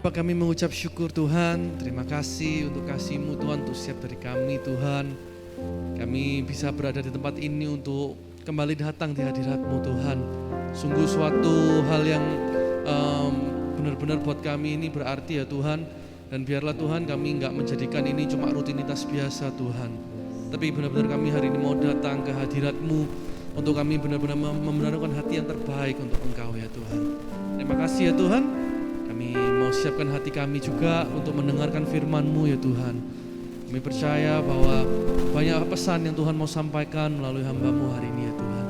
Bapa, kami mengucap syukur Tuhan, terima kasih untuk kasih-Mu Tuhan, untuk setiap dari kami Tuhan. Kami bisa berada di tempat ini untuk kembali datang di hadirat-Mu Tuhan. Sungguh suatu hal yang benar-benar buat kami ini berarti ya Tuhan. Dan biarlah Tuhan kami enggak menjadikan ini cuma rutinitas biasa Tuhan. Tapi benar-benar kami hari ini mau datang ke hadirat-Mu untuk kami benar-benar membenarkan hati yang terbaik untuk Engkau ya Tuhan. Terima kasih ya Tuhan. Kami mau siapkan hati kami juga untuk mendengarkan firman-Mu ya Tuhan. Kami percaya bahwa banyak pesan yang Tuhan mau sampaikan melalui hamba-Mu hari ini ya Tuhan.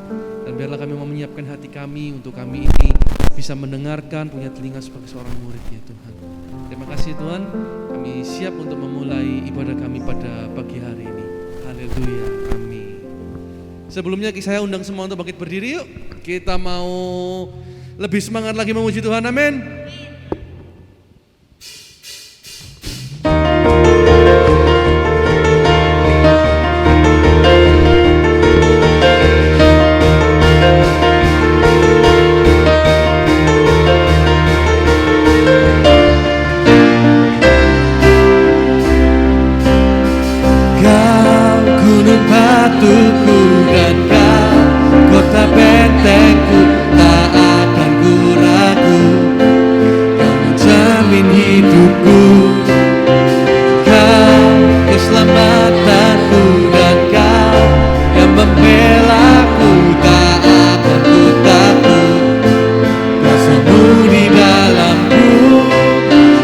Dan biarlah kami mau menyiapkan hati kami untuk kami ini bisa mendengarkan, punya telinga sebagai seorang murid ya Tuhan. Terima kasih Tuhan, kami siap untuk memulai ibadah kami pada pagi hari ini. Haleluya, amin. Sebelumnya saya undang semua untuk bangkit berdiri yuk. Kita mau lebih semangat lagi memuji Tuhan, amin. Batuku dan Kau, kota bentengku, tak akan ku ragu. Kau menjamin hidupku, Kau keselamatanku, dan Kau yang membelaku, tak akan ku takut. Kuasa-Mu di dalamku,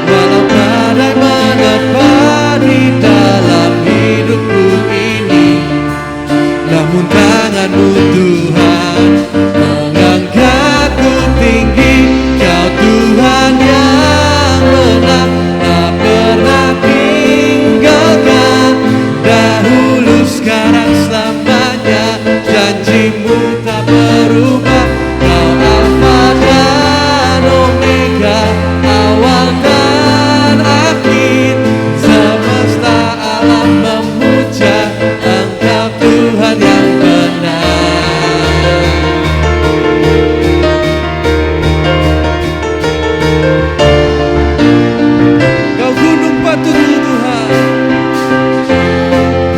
walau badai menerpa di dalam hidupku ini. Namun tangan-Mu Tuhan mengangkatku tinggi. Kau Tuhan yang benar, tak pernah tinggalkan. Dahulu, sekarang, selamanya, janji-Mu tak berubah. Kau Alfa dan Omega, awal dan akhir. Semesta alam memuja Engkau Tuhan yang benar. Kau gunung batuku Tuhan,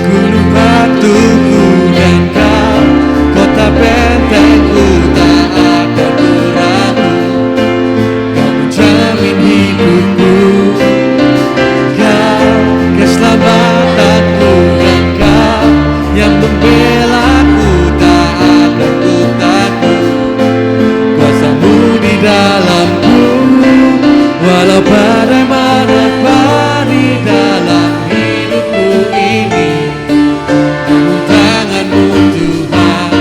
gunung batuku dan Kau kota bentengku, tak akan ku ragu. Kau menjamin hidupku, Kau keselamatanku, dan Kau yang membelaku, tak akan ku takut. Kuasa-Mu di dalamku, walau badai menerpa di dalam hidupku ini. Namun tangan-Mu Tuhan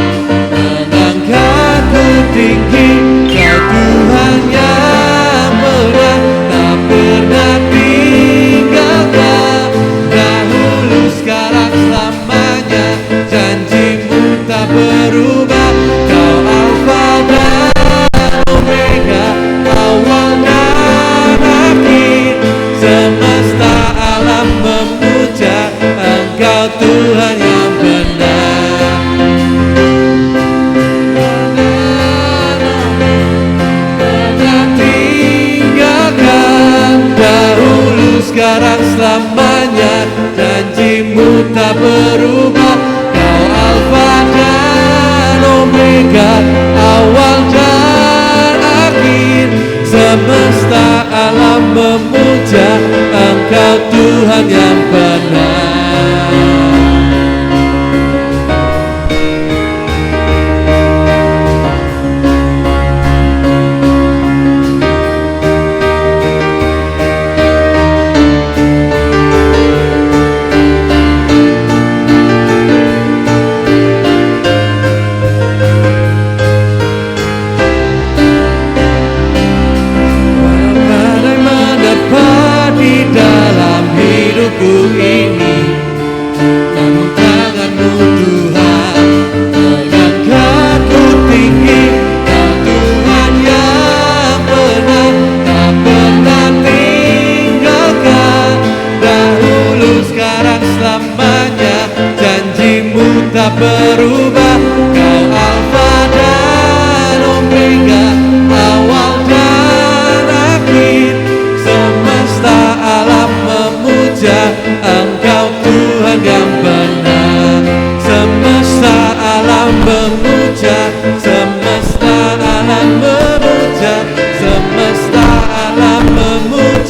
mengangkatku tinggi. Kau Tuhan yang benar, tak pernah tinggalkan. Dahulu, sekarang, selamanya, janji-Mu tak berubah. Kau Alfa dan Omega, awal dan akhir. Semesta alam memuja Engkau Tuhan yang benar. Pernah tinggalkan. Dahulu, sekarang, selamanya, janji-Mu tak berubah. Kau Alfa dan Omega, awal dan akhir. Semesta alam memuja Engkau Tuhan yang benar. Badai menerpa di dalam hidupku ini.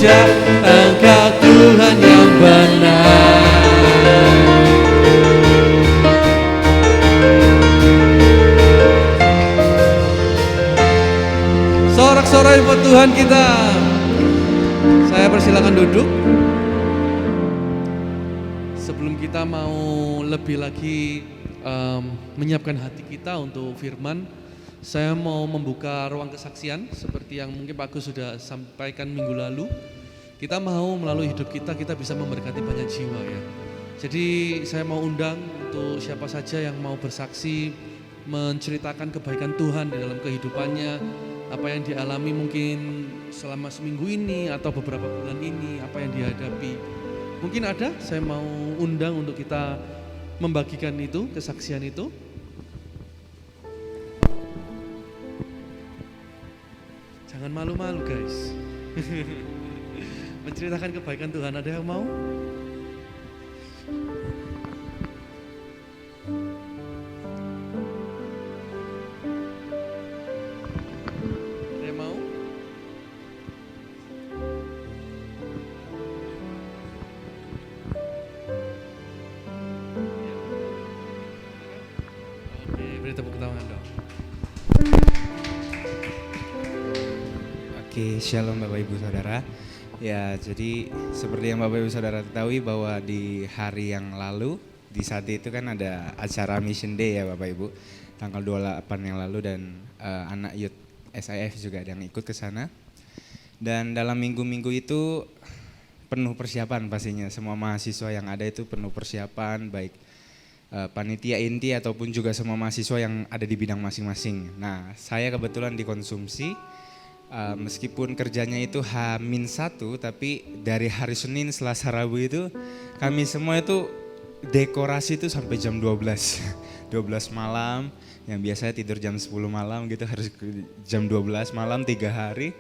puja, Engkau Tuhan yang benar. Sorak-sorai buat Tuhan kita. Saya persilakan duduk. Sebelum kita mau lebih lagi menyiapkan hati kita untuk firman, saya mau membuka ruang kesaksian seperti yang mungkin Pak Agus sudah sampaikan minggu lalu. Kita mau melalui hidup kita bisa memberkati banyak jiwa ya. Jadi saya mau undang untuk siapa saja yang mau bersaksi, menceritakan kebaikan Tuhan di dalam kehidupannya, apa yang dialami mungkin selama seminggu ini atau beberapa bulan ini, apa yang dihadapi. Mungkin ada, saya mau undang untuk kita membagikan itu, kesaksian itu. Jangan malu-malu guys. Menceritakan kebaikan Tuhan, ada yang mau? Ada yang mau? Oke, beri tepuk tangan dong. Oke, shalom Bapak Ibu Saudara. Ya, jadi seperti yang Bapak Ibu Saudara ketahui bahwa di hari yang lalu, di saat itu kan ada acara Mission Day ya Bapak Ibu, tanggal 28 yang lalu, dan anak youth SIF juga ada yang ikut ke sana. Dan dalam minggu-minggu itu penuh persiapan pastinya, semua mahasiswa yang ada itu penuh persiapan, baik panitia inti ataupun juga semua mahasiswa yang ada di bidang masing-masing. Nah, saya kebetulan dikonsumsi. Meskipun kerjanya itu H-1, tapi dari hari Senin, Selasa, Rabu itu kami semua itu dekorasi itu sampai jam 12 malam, yang biasanya tidur jam 10 malam gitu, harus jam 12 malam 3 hari.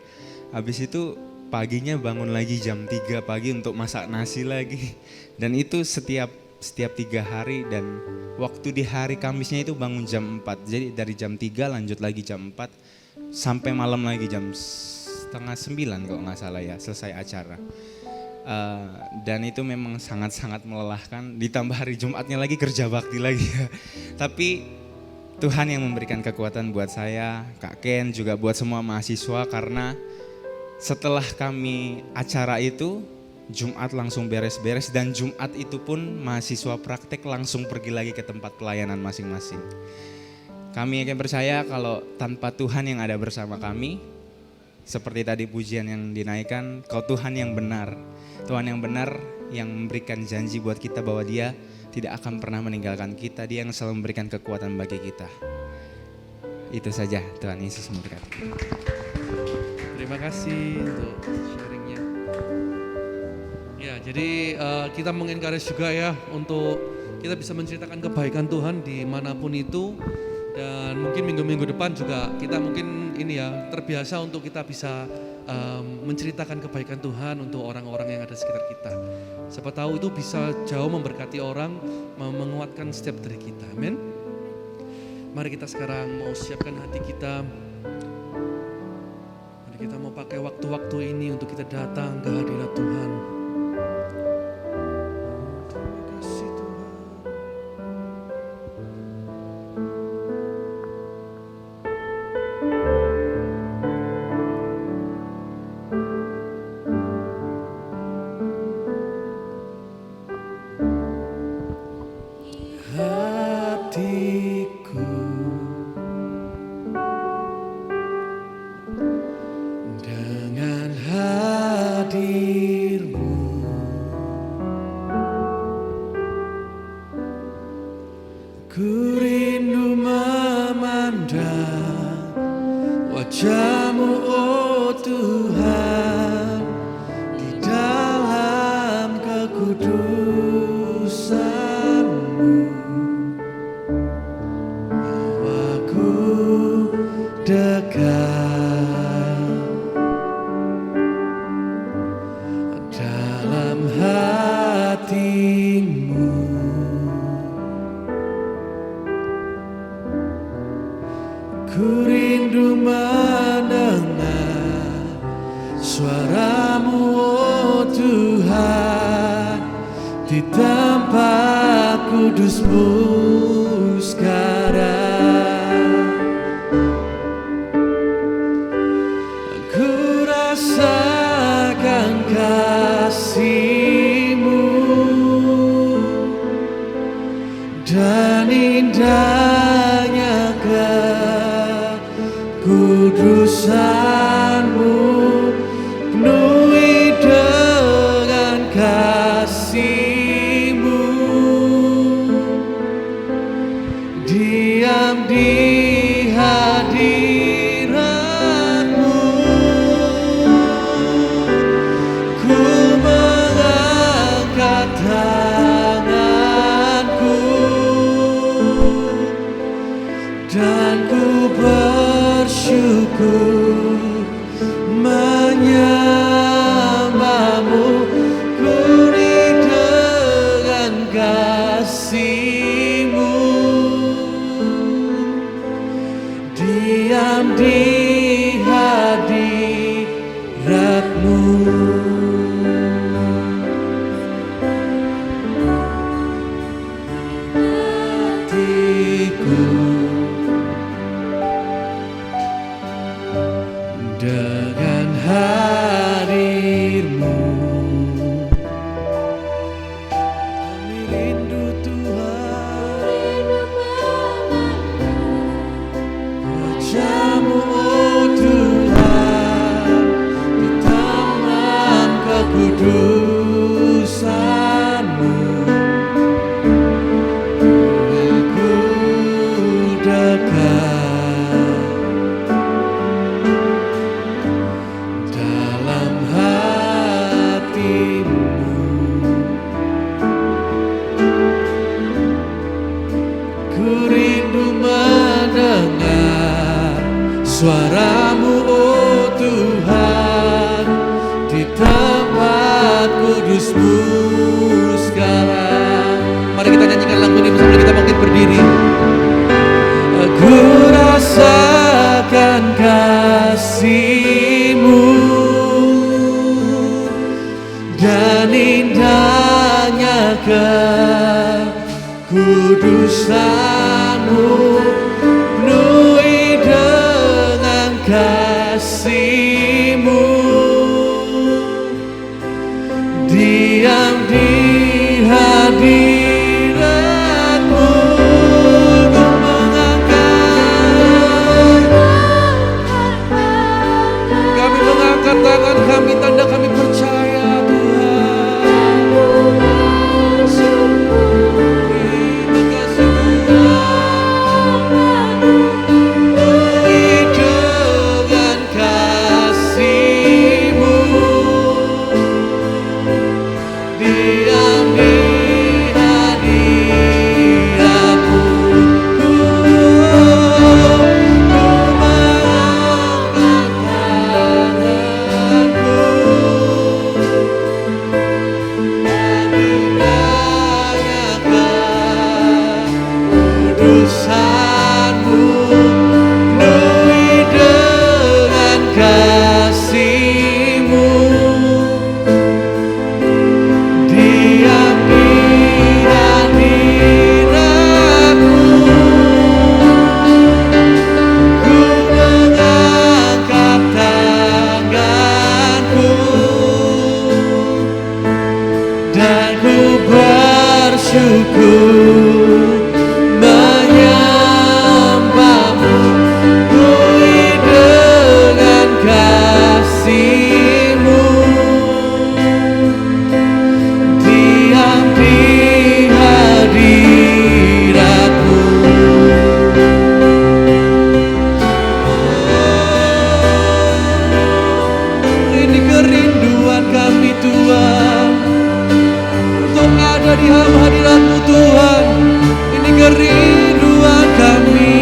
Habis itu paginya bangun lagi jam 3 pagi untuk masak nasi lagi, dan itu setiap 3 hari. Dan waktu di hari Kamisnya itu bangun jam 4, jadi dari jam 3 lanjut lagi jam 4 sampai malam lagi jam 8:30 kalau nggak salah ya, selesai acara. Dan itu memang sangat-sangat melelahkan, ditambah hari Jumatnya lagi kerja bakti lagi. Tapi Tuhan yang memberikan kekuatan buat saya, Kak Ken, juga buat semua mahasiswa, karena setelah kami acara itu, Jumat langsung beres-beres, dan Jumat itu pun mahasiswa praktek langsung pergi lagi ke tempat pelayanan masing-masing. Kami yakin percaya kalau tanpa Tuhan yang ada bersama kami, seperti tadi pujian yang dinaikkan, Kau Tuhan yang benar. Tuhan yang benar yang memberikan janji buat kita bahwa Dia tidak akan pernah meninggalkan kita. Dia yang selalu memberikan kekuatan bagi kita. Itu saja, Tuhan Yesus memberkati. Terima kasih untuk sharingnya. Ya, jadi kita mengencourage juga ya untuk kita bisa menceritakan kebaikan Tuhan dimanapun itu. Dan mungkin minggu-minggu depan juga kita mungkin ini ya terbiasa untuk kita bisa menceritakan kebaikan Tuhan untuk orang-orang yang ada di sekitar kita. Siapa tahu itu bisa jauh memberkati orang, menguatkan setiap dari kita. Amin. Mari kita sekarang mau siapkan hati kita. Mari kita mau pakai waktu-waktu ini untuk kita datang ke hadirat Tuhan. Terima kasih Tuhan. Hatiku dengan hadir-Mu ku rindu memandang wajah-Mu, oh Tuhan, di dalam kekudusan-Mu. Dekat dalam hati-Mu, ku rindu mendengar suara-Mu, Tuhan, di tempat kudus-Mu sekarang. Ku rasakan kasih-Mu dan indahnya kekudusan-Mu, penuhi dengan kasih-Mu, diam di hadirat-Mu. Ku mengangkat tanganku dan ku bersyukur menyembah-Mu, penuhi dengan kasih-Mu, diam di hadirat-Mu. Hatiku dengan hadir-Mu, kami rindu Tuhan, wajah-Mu oh Tuhan, di taman kekudusan-Mu. Aku dekat dalam hati-Mu. Ku rindu mendengar suara-Mu oh Tuhan, di tempat kudus-Mu sekarang. Mari kita nyanyikan lagu ini bersama, kita bangkit berdiri. Aku rasakan kasih-Mu dan indahnya kekudusan-Mu, penuhi dengan kasih-Mu, diam di hadirat-Mu. Ku kami mengangkat tangan kami, tanda kami percaya Tuhan. Terima kasih Tuhan, penuhi dengan kasih-Mu, diam di hadirat-Mu. Ku mengangkat tanganku dan indahnya kekudusan-Mu, penuhi dengan kasih-Mu, diam di hadirat-Mu. Ku mengangkat tanganku dan ku bersyukur menyembah-Mu, penuhi dengan kasih-Mu, diam di hadirat-Mu. Ini kerinduan kami Tuhan, untuk ada di hadirat-Mu Tuhan. Ini kerinduan kami.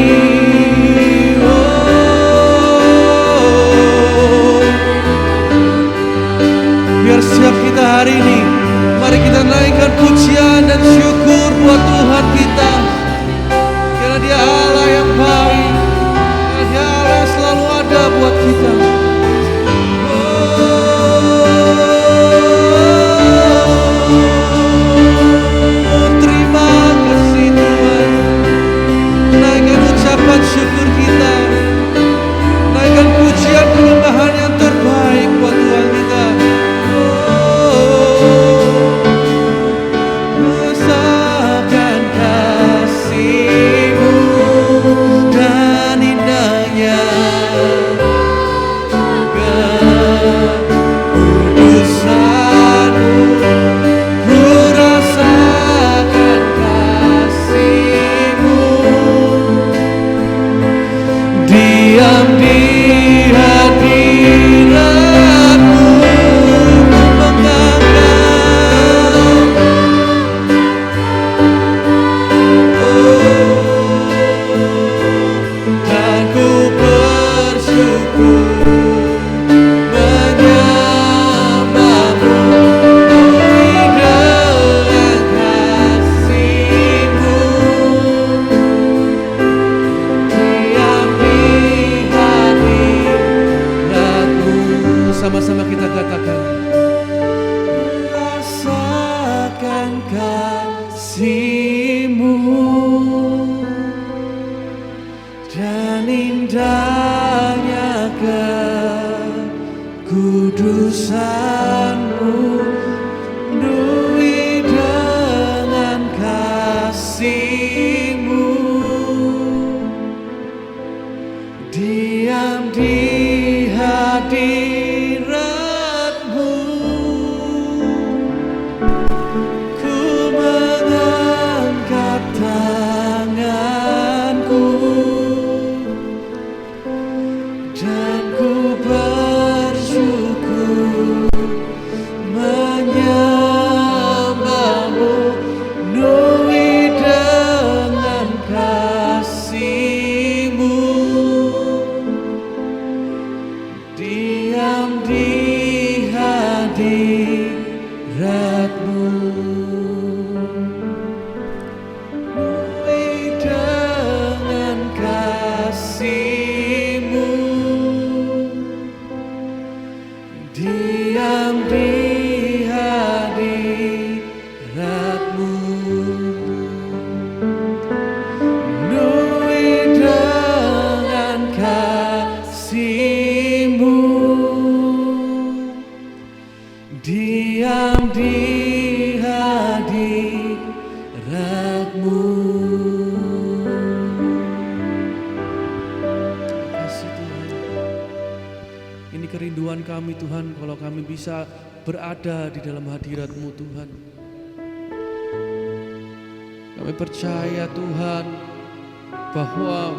Biar setiap kita hari ini, mari kita naikkan pujian dan syukur buat Tuhan kita, karena Dia Allah yang baik, karena Dia Allah yang selalu ada buat kita. Oh, kasih-Mu dan indahnya kekudusan-Mu, penuhi dengan kasih-Mu, diam di hadirat-Mu. Ku mengangkat tanganku dan ku bersyukur menyembah-Mu, penuhi dengan kasih-Mu, diam di hadirat-Mu, penuhi dengan kasih-Mu, diam di hadirat-Mu, penuhi dengan kasih-Mu, diam di hadirat-Mu. Terima kasih Tuhan. Ini kerinduan kami Tuhan, kalau kami bisa berada di dalam hadirat-Mu Tuhan. Kami percaya Tuhan bahwa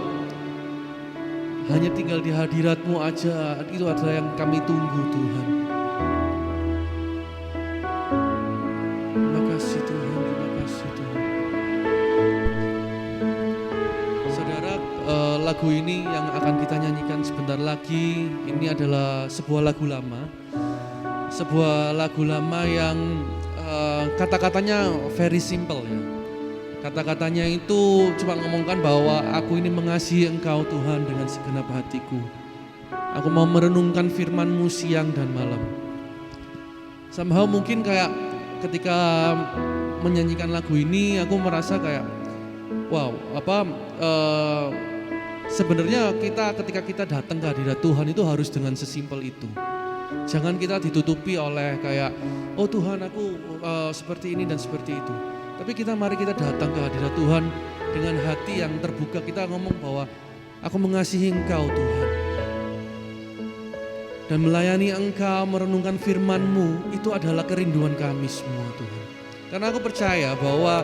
hanya tinggal di hadirat-Mu aja, itu adalah yang kami tunggu Tuhan. Terima kasih Tuhan, terima kasih Tuhan. Saudara, lagu ini yang akan kita nyanyikan sebentar lagi, ini adalah sebuah lagu lama. Sebuah lagu lama yang kata-katanya very simple ya. Kata-katanya itu cuma ngomongkan bahwa aku ini mengasihi Engkau Tuhan dengan segenap hatiku. Aku mau merenungkan firman-Mu siang dan malam. Somehow mungkin kayak ketika menyanyikan lagu ini aku merasa kayak wow, sebenarnya kita ketika kita datang ke hadirat Tuhan itu harus dengan sesimpel itu. Jangan kita ditutupi oleh kayak oh Tuhan aku seperti ini dan seperti itu. Tapi mari kita datang ke hadirat Tuhan dengan hati yang terbuka. Kita ngomong bahwa aku mengasihi Engkau Tuhan. Dan melayani Engkau, merenungkan firman-Mu, itu adalah kerinduan kami semua Tuhan. Karena aku percaya bahwa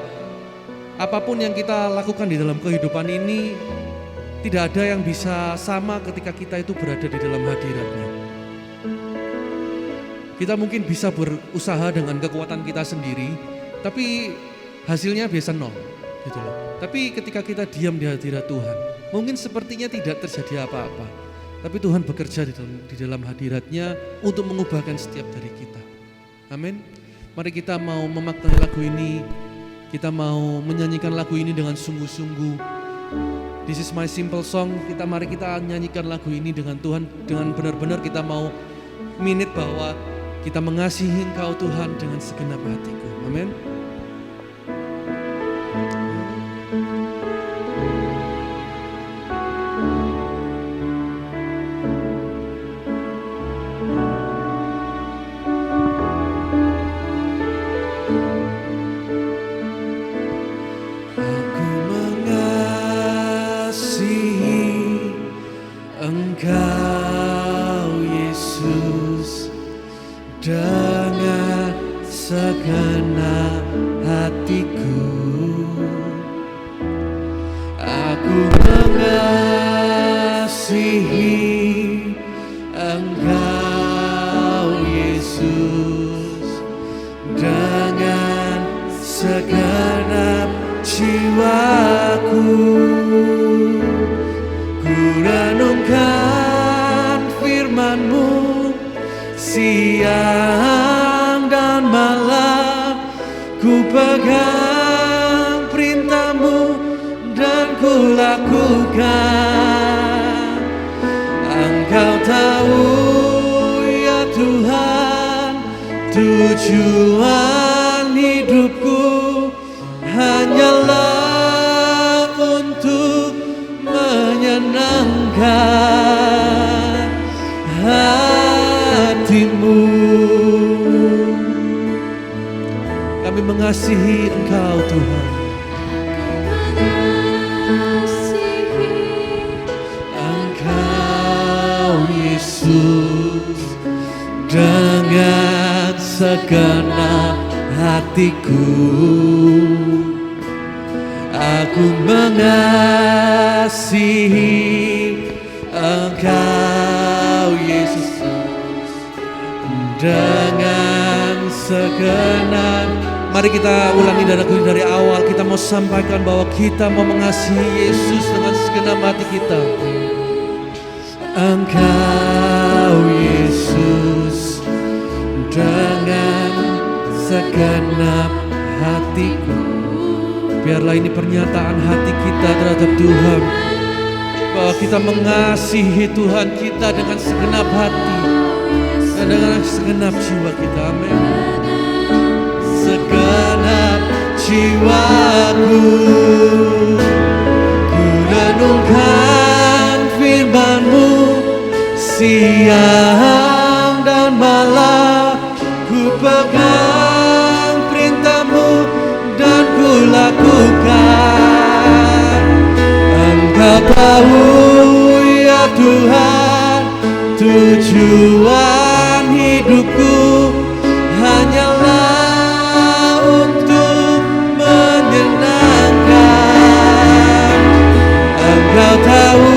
apapun yang kita lakukan di dalam kehidupan ini, tidak ada yang bisa sama ketika kita itu berada di dalam hadirat-Nya. Kita mungkin bisa berusaha dengan kekuatan kita sendiri, tapi hasilnya biasa nol, gitu loh. Tapi ketika kita diam di hadirat Tuhan, mungkin sepertinya tidak terjadi apa-apa. Tapi Tuhan bekerja di dalam hadirat-Nya untuk mengubahkan setiap dari kita. Amin. Mari kita mau memaknai lagu ini, kita mau menyanyikan lagu ini dengan sungguh-sungguh. This is my simple song. Mari kita nyanyikan lagu ini dengan Tuhan, dengan benar-benar kita mau minit bahwa kita mengasihi Engkau Tuhan dengan segenap hatiku. Amin. Aku mengasihi Engkau Yesus dengan segenap hatiku. Aku mengasihi Engkau Yesus dengan segenap jiwaku. Ku renungkan firman-Mu siang dan malam, ku pegang perintah-Mu dan ku lakukan. Engkau tahu ya Tuhan, tujuan hidupku hatimu. Kami mengasihi Engkau Tuhan. Engkau Yesus dengan segenap hatiku. Aku mengasihi Engkau Yesus dengan segenap. Mari kita ulangi dari awal. Kita mau sampaikan bahwa kita mau mengasihi Yesus dengan segenap hati kita. Engkau Yesus dengan segenap hatiku. Biarlah ini pernyataan hati kita terhadap Tuhan, bahwa kita mengasihi Tuhan kita dengan segenap hati dan dengan segenap jiwa kita. Amin. Segenap jiwaku ku renungkan firman-Mu, siang dan malam ku pegang perintah-Mu dan ku lakukan. Engkau tahu ya Tuhan, tujuan hidupku hanyalah untuk menyenangkan. Engkau tahu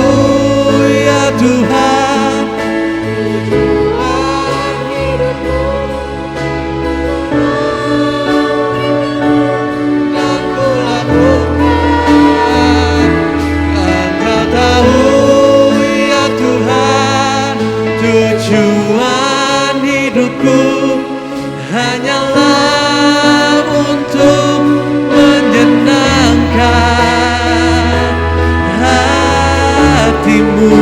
ya Tuhan, tujuan hidupku dan ku lakukan. Engkau tahu ya Tuhan, tujuan hidupku hanyalah untuk menyenangkan hatimu.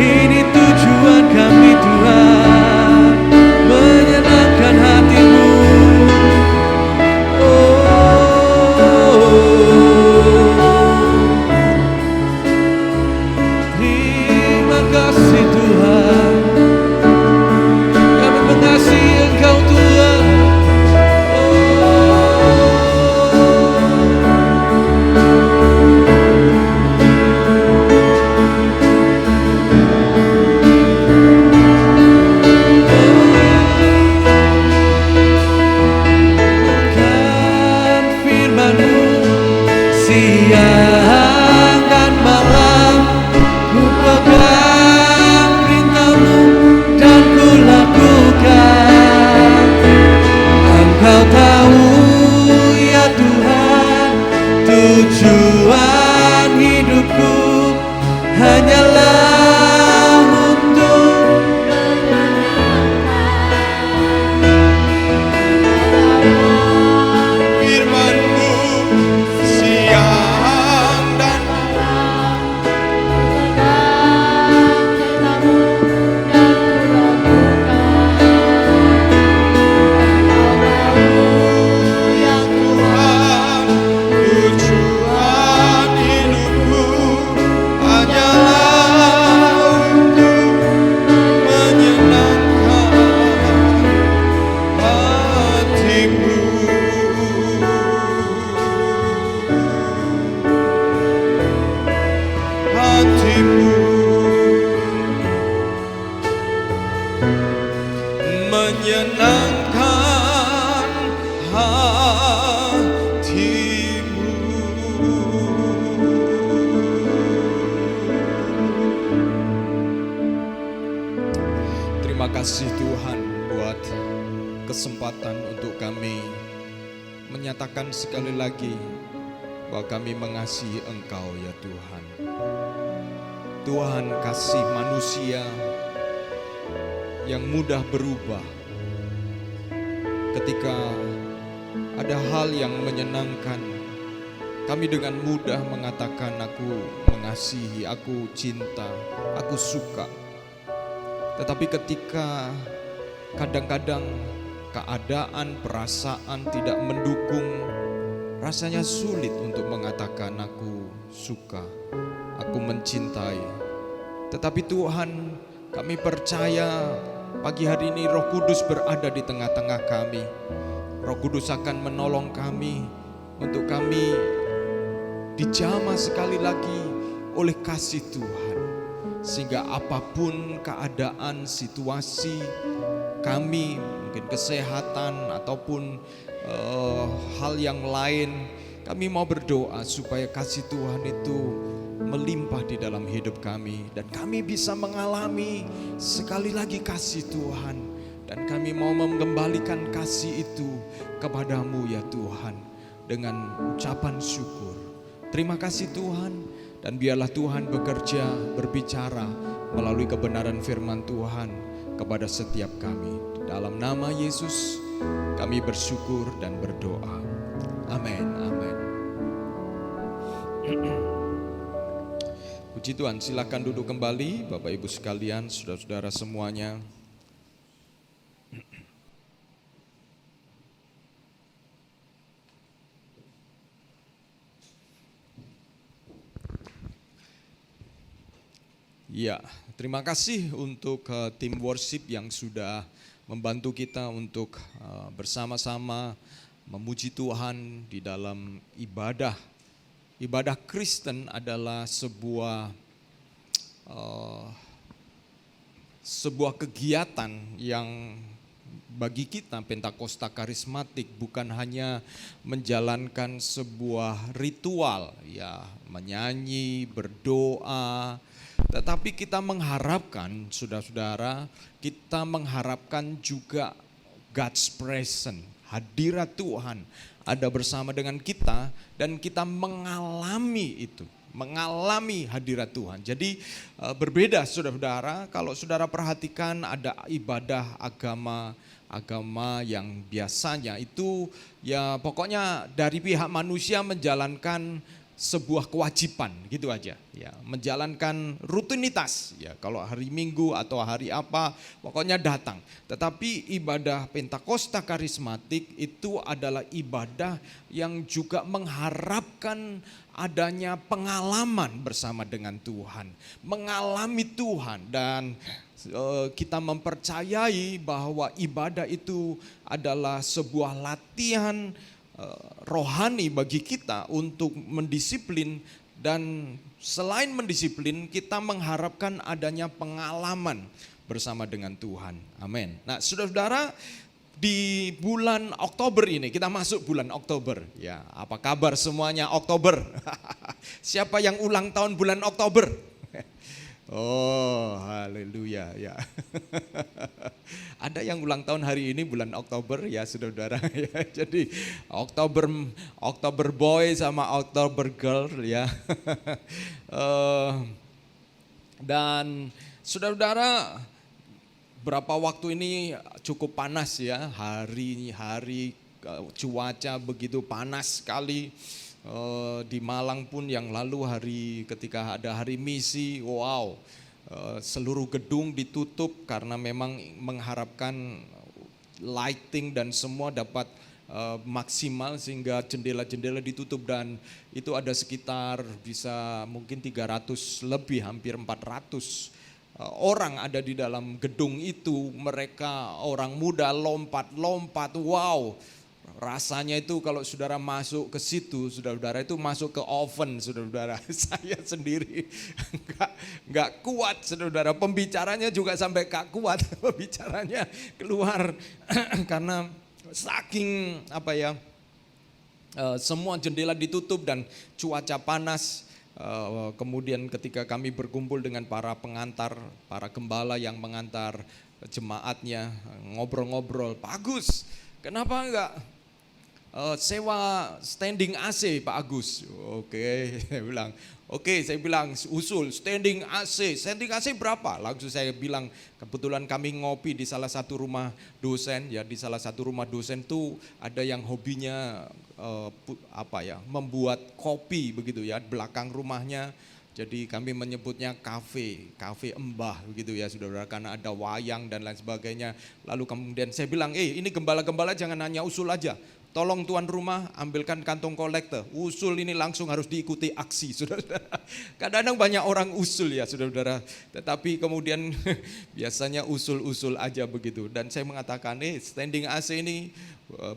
Ini tujuan kami Tuhan, menyenangkan hatimu. Terima kasih Tuhan, kami mengasihi Engkau Tuhan. Kan firman-Mu siang dan malam, ku pegang perintah-Mu dan ku lakukan. Engkau tahu ya Tuhan, tujuan hidupku hanyalah untuk Firman-Mu siang dan Tuhan, tujuan hidupku hanyalah untuk menyenangkan hatimu. Hatimu menyenangkan hatimu. Terima kasih Tuhan buat kesempatan untuk kami menyatakan sekali lagi bahwa kami mengasihi Engkau ya Tuhan. Tuhan kasih manusia yang mudah berubah ketika ada hal yang menyenangkan. Kami dengan mudah mengatakan aku mengasihi, aku cinta, aku suka. Tetapi ketika kadang-kadang keadaan, perasaan tidak mendukung, rasanya sulit untuk mengatakan aku suka, aku mencintai. Tetapi Tuhan, kami percaya pagi hari ini Roh Kudus berada di tengah-tengah kami. Roh Kudus akan menolong kami untuk kami dijamah sekali lagi oleh kasih Tuhan. Sehingga apapun keadaan, situasi kami, mungkin kesehatan ataupun hal yang lain, kami mau berdoa supaya kasih Tuhan itu melimpah di dalam hidup kami. Dan kami bisa mengalami sekali lagi kasih Tuhan. Dan kami mau mengembalikan kasih itu kepadamu ya Tuhan, dengan ucapan syukur. Terima kasih Tuhan. Dan biarlah Tuhan bekerja, berbicara melalui kebenaran firman Tuhan kepada setiap kami. Dalam nama Yesus kami bersyukur dan berdoa. Amin, amin. Puji Tuhan, silakan duduk kembali Bapak Ibu sekalian, saudara-saudara semuanya. Ya, terima kasih untuk tim worship yang sudah membantu kita untuk bersama-sama memuji Tuhan di dalam ibadah. Ibadah Kristen adalah sebuah kegiatan yang bagi kita Pentakosta Karismatik bukan hanya menjalankan sebuah ritual, ya, menyanyi, berdoa, tetapi kita mengharapkan, saudara-saudara, kita mengharapkan juga God's presence, hadirat Tuhan ada bersama dengan kita dan kita mengalami itu, mengalami hadirat Tuhan. Jadi berbeda saudara-saudara, kalau saudara perhatikan ada ibadah agama yang biasanya itu ya pokoknya dari pihak manusia menjalankan sebuah kewajiban gitu aja ya, menjalankan rutinitas ya, kalau hari Minggu atau hari apa pokoknya datang. Tetapi ibadah Pentakosta Karismatik itu adalah ibadah yang juga mengharapkan adanya pengalaman bersama dengan Tuhan, mengalami Tuhan, dan kita mempercayai bahwa ibadah itu adalah sebuah latihan rohani bagi kita untuk mendisiplin, dan selain mendisiplin kita mengharapkan adanya pengalaman bersama dengan Tuhan. Amin. Nah, saudara-saudara, di bulan Oktober ini kita masuk bulan Oktober. Ya, apa kabar semuanya Oktober? Siapa yang ulang tahun bulan Oktober? Oh, haleluya ya. Ada yang ulang tahun hari ini bulan Oktober ya saudara-saudara ya. Jadi Oktober boy sama Oktober girl ya. Dan saudara-saudara, berapa waktu ini cukup panas ya, hari-hari cuaca begitu panas sekali. Di Malang pun yang lalu ketika ada hari misi, wow, seluruh gedung ditutup karena memang mengharapkan lighting dan semua dapat maksimal sehingga jendela-jendela ditutup, dan itu ada sekitar bisa mungkin 300 lebih, hampir 400 orang ada di dalam gedung itu. Mereka orang muda lompat-lompat, wow. Rasanya itu kalau saudara masuk ke situ, saudara-saudara itu masuk ke oven, saudara-saudara. Saya sendiri nggak kuat, saudara-saudara. Pembicaranya juga sampai nggak kuat, pembicaranya keluar karena saking semua jendela ditutup dan cuaca panas. Kemudian ketika kami berkumpul dengan para pengantar, para gembala yang mengantar jemaatnya, ngobrol-ngobrol, Pak Agus, kenapa enggak sewa standing AC Pak Agus? Oke, saya bilang usul standing AC berapa? Langsung saya bilang, kebetulan kami ngopi di salah satu rumah dosen ya, di salah satu rumah dosen tuh ada yang hobinya membuat kopi begitu ya, belakang rumahnya. Jadi kami menyebutnya kafe Embah begitu ya saudara, karena ada wayang dan lain sebagainya. Lalu kemudian saya bilang, ini gembala-gembala jangan hanya usul aja, tolong tuan rumah ambilkan kantong kolektor. Usul ini langsung harus diikuti aksi, saudara-saudara. Kadang-kadang banyak orang usul ya, saudara-saudara. Tetapi kemudian biasanya usul-usul aja begitu. Dan saya mengatakan, standing AC ini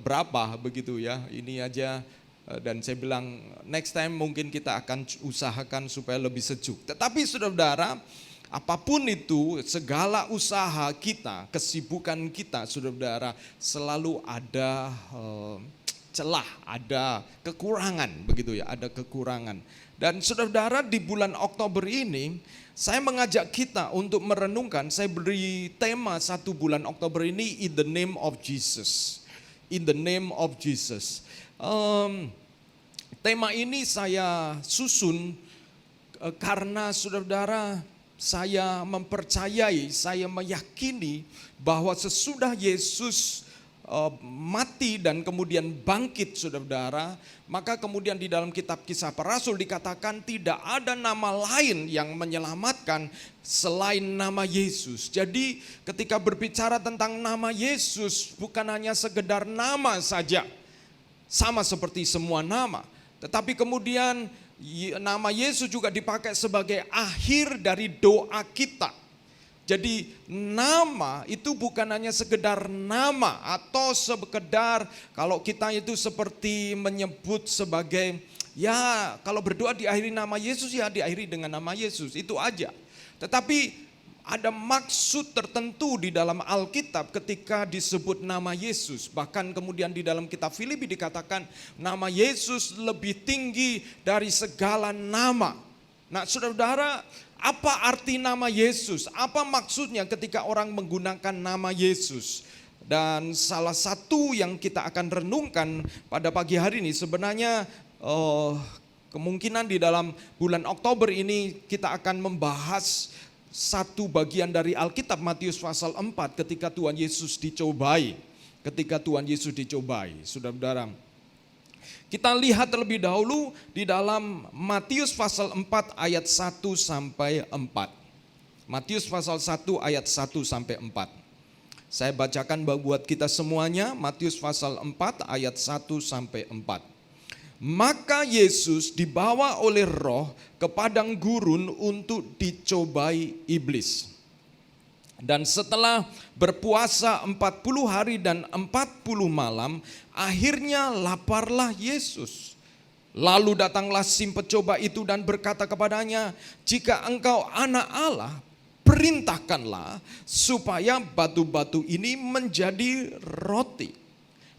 berapa begitu ya, ini aja. Dan saya bilang, next time mungkin kita akan usahakan supaya lebih sejuk. Tetapi saudara-saudara, apapun itu, segala usaha kita, kesibukan kita, saudara-saudara, selalu ada celah, ada kekurangan, begitu ya, ada kekurangan. Dan saudara-saudara, di bulan Oktober ini, saya mengajak kita untuk merenungkan, saya beri tema 1 bulan Oktober ini, In the Name of Jesus. In the Name of Jesus. Tema ini saya susun karena saudara-saudara, saya mempercayai, saya meyakini bahwa sesudah Yesus mati dan kemudian bangkit, saudara-saudara, maka kemudian di dalam kitab Kisah Para Rasul dikatakan tidak ada nama lain yang menyelamatkan selain nama Yesus. Jadi ketika berbicara tentang nama Yesus, bukan hanya sekedar nama saja, sama seperti semua nama, tetapi kemudian nama Yesus juga dipakai sebagai akhir dari doa kita. Jadi nama itu bukan hanya sekedar nama atau sekedar kalau kita itu seperti menyebut sebagai ya kalau berdoa diakhiri nama Yesus ya diakhiri dengan nama Yesus, itu aja. Tetapi ada maksud tertentu di dalam Alkitab ketika disebut nama Yesus. Bahkan kemudian di dalam kitab Filipi dikatakan nama Yesus lebih tinggi dari segala nama. Nah saudara-saudara, apa arti nama Yesus? Apa maksudnya ketika orang menggunakan nama Yesus? Dan salah satu yang kita akan renungkan pada pagi hari ini sebenarnya kemungkinan di dalam bulan Oktober ini kita akan membahas satu bagian dari Alkitab Matius pasal 4 ketika Tuhan Yesus dicobai. Ketika Tuhan Yesus dicobai, saudara-saudara. Kita lihat terlebih dahulu di dalam Matius pasal 4 ayat 1 sampai 4. Matius pasal 1 ayat 1 sampai 4. Saya bacakan buat kita semuanya, Matius pasal 4 ayat 1 sampai 4. Maka Yesus dibawa oleh Roh ke padang gurun untuk dicobai iblis. Dan setelah berpuasa 40 hari dan 40 malam, akhirnya laparlah Yesus. Lalu datanglah si pencoba itu dan berkata kepadanya, jika engkau anak Allah, perintahkanlah supaya batu-batu ini menjadi roti.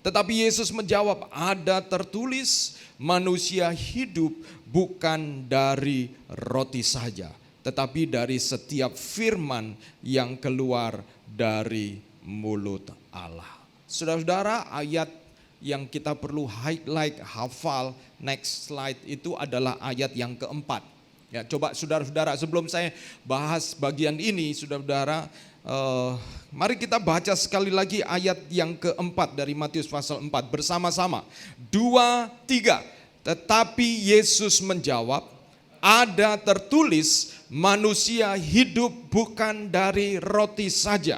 Tetapi Yesus menjawab, ada tertulis, manusia hidup bukan dari roti saja, tetapi dari setiap firman yang keluar dari mulut Allah. Saudara-saudara, ayat yang kita perlu highlight, hafal, next slide itu adalah ayat yang keempat. Ya, coba saudara-saudara, sebelum saya bahas bagian ini, saudara-saudara, mari kita baca sekali lagi ayat yang keempat dari Matius pasal 4 bersama-sama. 2, 3. Tetapi Yesus menjawab, ada tertulis manusia hidup bukan dari roti saja,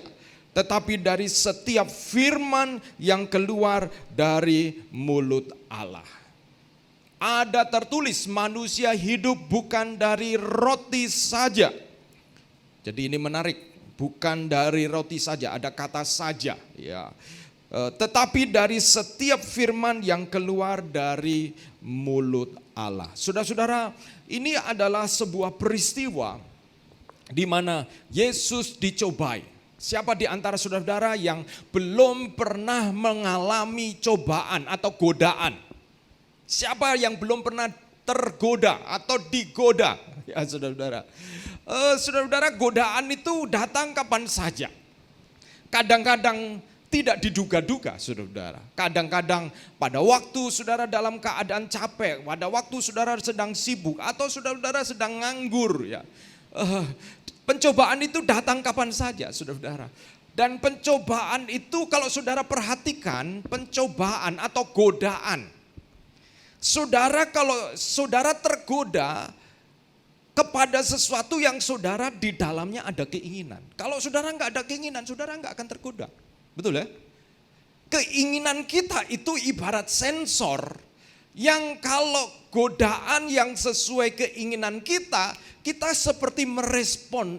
tetapi dari setiap firman yang keluar dari mulut Allah. Ada tertulis manusia hidup bukan dari roti saja. Jadi ini menarik. Bukan dari roti saja, ada kata saja, ya. Tetapi dari setiap firman yang keluar dari mulut Allah. Saudara-saudara, ini adalah sebuah peristiwa di mana Yesus dicobai. Siapa di antara saudara-saudara yang belum pernah mengalami cobaan atau godaan? Siapa yang belum pernah tergoda atau digoda? Ya saudara-saudara. Saudara-saudara, godaan itu datang kapan saja. Kadang-kadang tidak diduga-duga, saudara-saudara. Kadang-kadang pada waktu saudara dalam keadaan capek, pada waktu saudara sedang sibuk, atau saudara-saudara sedang nganggur. Ya. Pencobaan itu datang kapan saja, saudara-saudara. Dan pencobaan itu kalau saudara perhatikan, pencobaan atau godaan. Saudara kalau saudara tergoda kepada sesuatu yang saudara di dalamnya ada keinginan. Kalau saudara nggak ada keinginan, saudara nggak akan tergoda. Betul ya? keinginan kita itu ibarat sensor yang kalau godaan yang sesuai keinginan kita, kita seperti merespon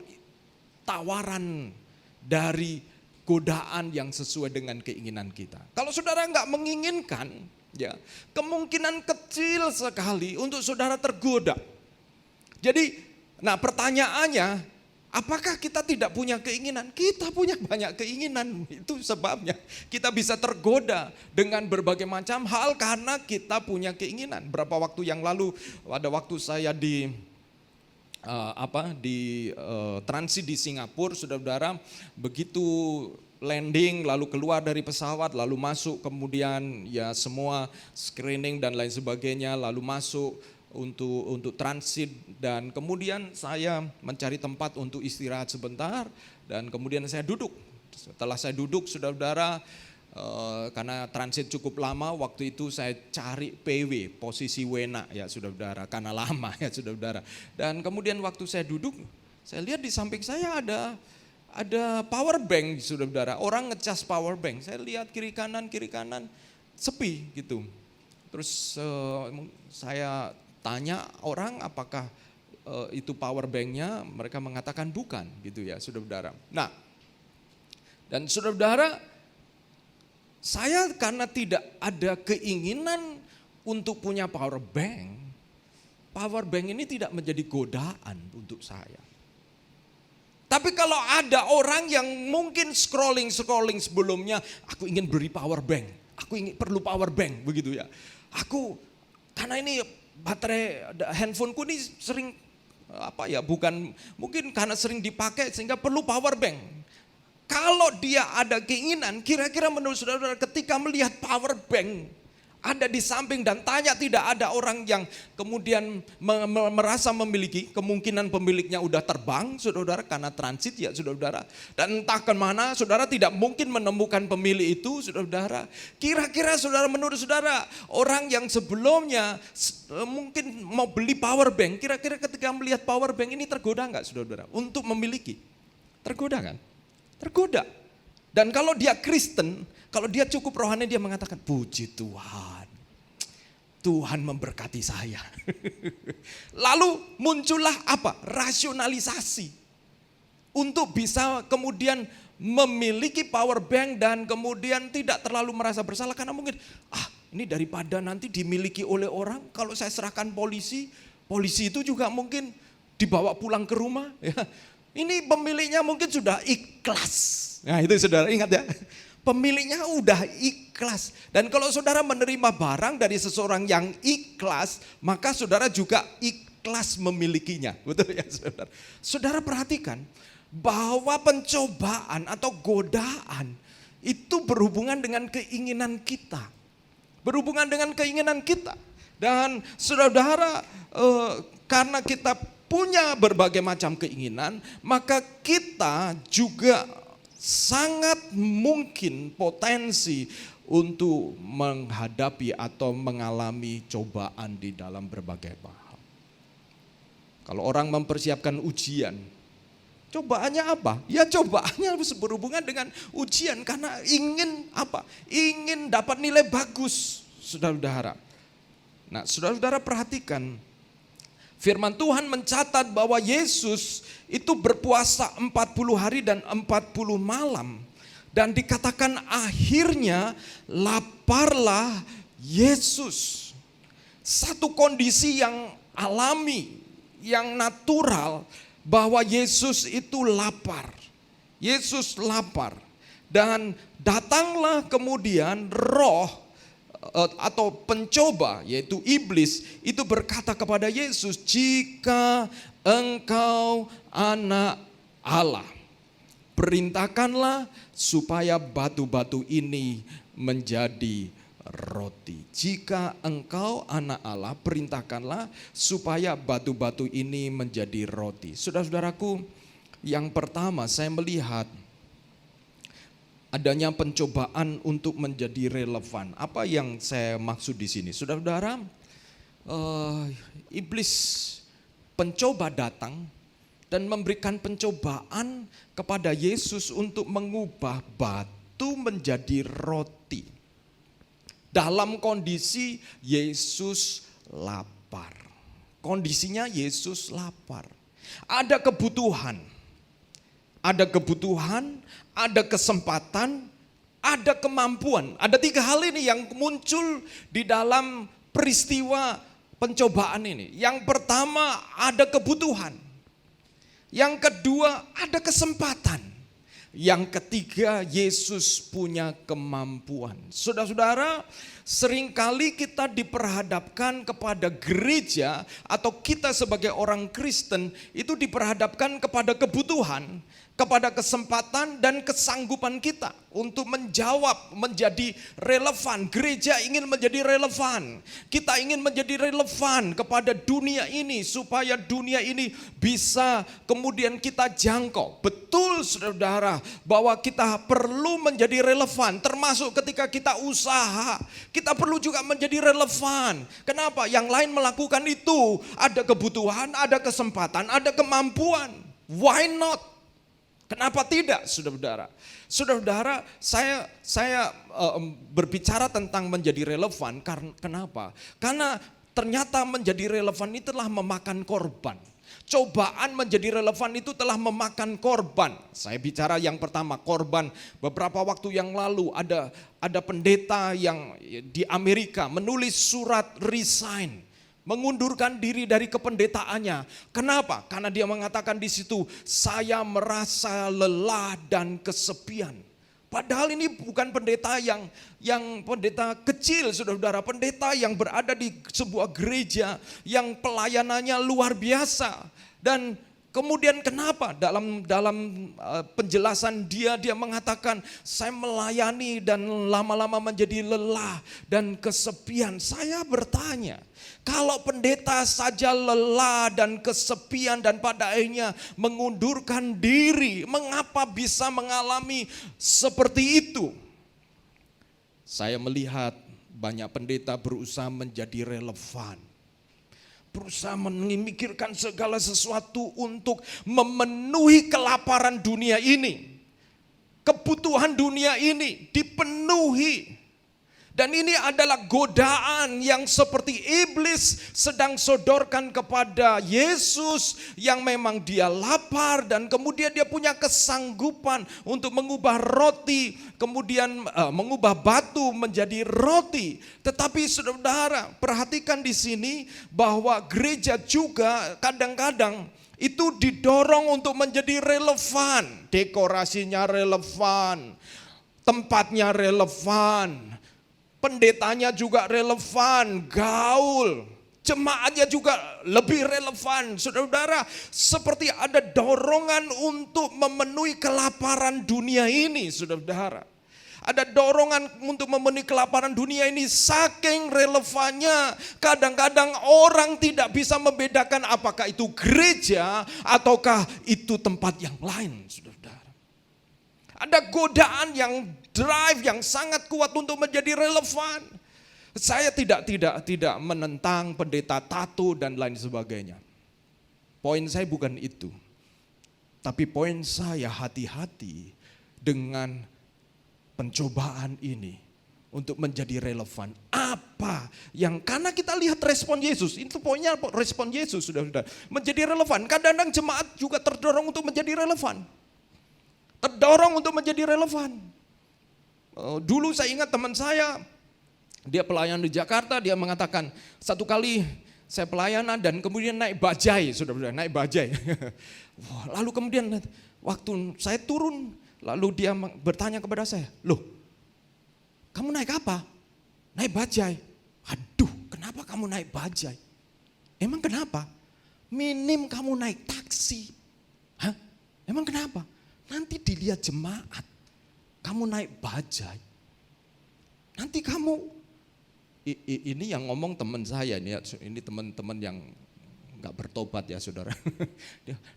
tawaran dari godaan yang sesuai dengan keinginan kita. Kalau saudara nggak menginginkan, ya kemungkinan kecil sekali untuk saudara tergoda. Jadi, nah pertanyaannya, apakah kita tidak punya keinginan? Kita punya banyak keinginan, itu sebabnya kita bisa tergoda dengan berbagai macam hal karena kita punya keinginan. Berapa waktu yang lalu, pada waktu saya di transit di Singapura, saudara-saudara, begitu landing lalu keluar dari pesawat lalu masuk, kemudian ya semua screening dan lain sebagainya, lalu masuk untuk transit, dan kemudian saya mencari tempat untuk istirahat sebentar dan kemudian saya duduk. Setelah saya duduk, saudara-saudara, karena transit cukup lama, waktu itu saya cari PW, posisi wena ya saudara-saudara, karena lama ya saudara-saudara. Dan kemudian waktu saya duduk, saya lihat di samping saya ada power bank saudara-saudara, orang ngecas power bank. Saya lihat kiri kanan sepi gitu. Terus saya tanya orang apakah itu power banknya, mereka mengatakan bukan gitu ya saudara-saudara. Nah, dan saudara-saudara, saya karena tidak ada keinginan untuk punya power bank ini tidak menjadi godaan untuk saya. Tapi kalau ada orang yang mungkin scrolling sebelumnya, aku ingin beli power bank, perlu power bank begitu ya. Karena ini baterai handphoneku ini sering mungkin karena sering dipakai sehingga perlu power bank. Kalau dia ada keinginan, kira-kira menurut saudara ketika melihat power bank ada di samping dan tanya, tidak ada orang yang kemudian merasa memiliki, kemungkinan pemiliknya udah terbang saudara karena transit ya saudara, dan entah kemana saudara tidak mungkin menemukan pemilik itu saudara. Kira-kira saudara, menurut saudara, orang yang sebelumnya mungkin mau beli power bank, kira-kira ketika melihat power bank ini tergoda enggak saudara untuk memiliki? Tergoda kan? Tergoda. Dan kalau dia Kristen, kalau dia cukup rohani, dia mengatakan, puji Tuhan, Tuhan memberkati saya. Lalu muncullah apa? Rasionalisasi. Untuk bisa kemudian memiliki power bank dan kemudian tidak terlalu merasa bersalah. Karena mungkin, ini daripada nanti dimiliki oleh orang, kalau saya serahkan polisi itu juga mungkin dibawa pulang ke rumah. Ya. Ini pemiliknya mungkin sudah ikhlas. Nah itu saudara ingat ya. Pemiliknya udah ikhlas. Dan kalau saudara menerima barang dari seseorang yang ikhlas, maka saudara juga ikhlas memilikinya. Betul ya saudara? Saudara perhatikan bahwa pencobaan atau godaan itu berhubungan dengan keinginan kita. Berhubungan dengan keinginan kita. Dan saudara, karena kita punya berbagai macam keinginan, maka kita juga sangat mungkin potensi untuk menghadapi atau mengalami cobaan di dalam berbagai hal. Kalau orang mempersiapkan ujian, cobaannya apa? Ya cobaannya berhubungan dengan ujian karena ingin apa? Ingin dapat nilai bagus, saudara-saudara. Nah, saudara-saudara perhatikan, firman Tuhan mencatat bahwa Yesus itu berpuasa 40 hari dan 40 malam. Dan dikatakan akhirnya laparlah Yesus. Satu kondisi yang alami, yang natural, bahwa Yesus itu lapar. Yesus lapar. Dan datanglah kemudian roh atau pencoba, yaitu iblis, itu berkata kepada Yesus, jika engkau anak Allah, perintahkanlah supaya batu-batu ini menjadi roti. Jika engkau anak Allah, perintahkanlah supaya batu-batu ini menjadi roti. Saudara-saudaraku, yang pertama saya melihat adanya pencobaan untuk menjadi relevan. Apa yang saya maksud di sini? Saudara-saudara, iblis pencoba datang dan memberikan pencobaan kepada Yesus untuk mengubah batu batu menjadi roti. Dalam kondisi Yesus lapar. Kondisinya Yesus lapar. Ada kebutuhan, ada kesempatan, ada kemampuan. Ada 3 hal ini yang muncul di dalam peristiwa pencobaan ini. Yang pertama ada kebutuhan. Yang kedua ada kesempatan. Yang ketiga Yesus punya kemampuan. Saudara-saudara, seringkali kita diperhadapkan kepada gereja atau kita sebagai orang Kristen itu diperhadapkan kepada kebutuhan, kepada kesempatan dan kesanggupan kita untuk menjawab, menjadi relevan. Gereja ingin menjadi relevan. Kita ingin menjadi relevan kepada dunia ini supaya dunia ini bisa kemudian kita jangkau. Betul saudara bahwa kita perlu menjadi relevan, termasuk ketika kita usaha. Kita perlu juga menjadi relevan. Kenapa? Yang lain melakukan itu, ada kebutuhan, ada kesempatan, ada kemampuan. Why not? Kenapa tidak, saudara-saudara? Saudara-saudara, saya berbicara tentang menjadi relevan. Kenapa? Karena ternyata menjadi relevan itu telah memakan korban. Cobaan menjadi relevan itu telah memakan korban. Saya bicara yang pertama, korban. Beberapa waktu yang lalu ada pendeta yang di Amerika menulis surat resign. Mengundurkan diri dari kependetaannya. Kenapa? Karena dia mengatakan di situ, saya merasa lelah dan kesepian. Padahal ini bukan pendeta yang pendeta kecil, saudara-saudara. Pendeta yang berada di sebuah gereja yang pelayanannya luar biasa. Dan kemudian kenapa? Dalam penjelasan dia mengatakan, saya melayani dan lama-lama menjadi lelah dan kesepian. Saya bertanya, kalau pendeta saja lelah dan kesepian dan pada akhirnya mengundurkan diri, mengapa bisa mengalami seperti itu? Saya melihat banyak pendeta berusaha menjadi relevan. Berusaha memikirkan segala sesuatu untuk memenuhi kelaparan dunia ini. Kebutuhan dunia ini dipenuhi. Dan ini adalah godaan yang seperti iblis sedang sodorkan kepada Yesus yang memang dia lapar dan kemudian dia punya kesanggupan untuk mengubah roti, kemudian mengubah batu menjadi roti. Tetapi saudara, perhatikan di sini bahwa gereja juga kadang-kadang itu didorong untuk menjadi relevan. Dekorasinya relevan, tempatnya relevan. Pendetanya juga relevan, gaul, jemaatnya juga lebih relevan. Saudara-saudara, seperti ada dorongan untuk memenuhi kelaparan dunia ini, saudara-saudara. Ada dorongan untuk memenuhi kelaparan dunia ini, saking relevannya. Kadang-kadang orang tidak bisa membedakan apakah itu gereja ataukah itu tempat yang lain, saudara-saudara. Ada godaan yang drive yang sangat kuat untuk menjadi relevan. Saya tidak menentang pendeta tato dan lain sebagainya. Poin saya bukan itu. Tapi poin saya hati-hati dengan pencobaan ini untuk menjadi relevan. Apa yang, karena kita lihat respon Yesus, itu poinnya respon Yesus sudah menjadi relevan. Kadang-kadang jemaat juga terdorong untuk menjadi relevan. Terdorong untuk menjadi relevan. Dulu saya ingat teman saya, dia pelayan di Jakarta, dia mengatakan satu kali saya pelayanan dan kemudian naik bajai, sudah naik bajai. Lalu kemudian waktu saya turun, lalu dia bertanya kepada saya, loh kamu naik apa? Naik bajai. Aduh, kenapa kamu naik bajai? Emang kenapa? Minim kamu naik taksi. Hah? Emang kenapa? Nanti dilihat jemaat, kamu naik bajai. Nanti kamu, ini yang ngomong teman saya, ini teman-teman yang gak bertobat ya saudara.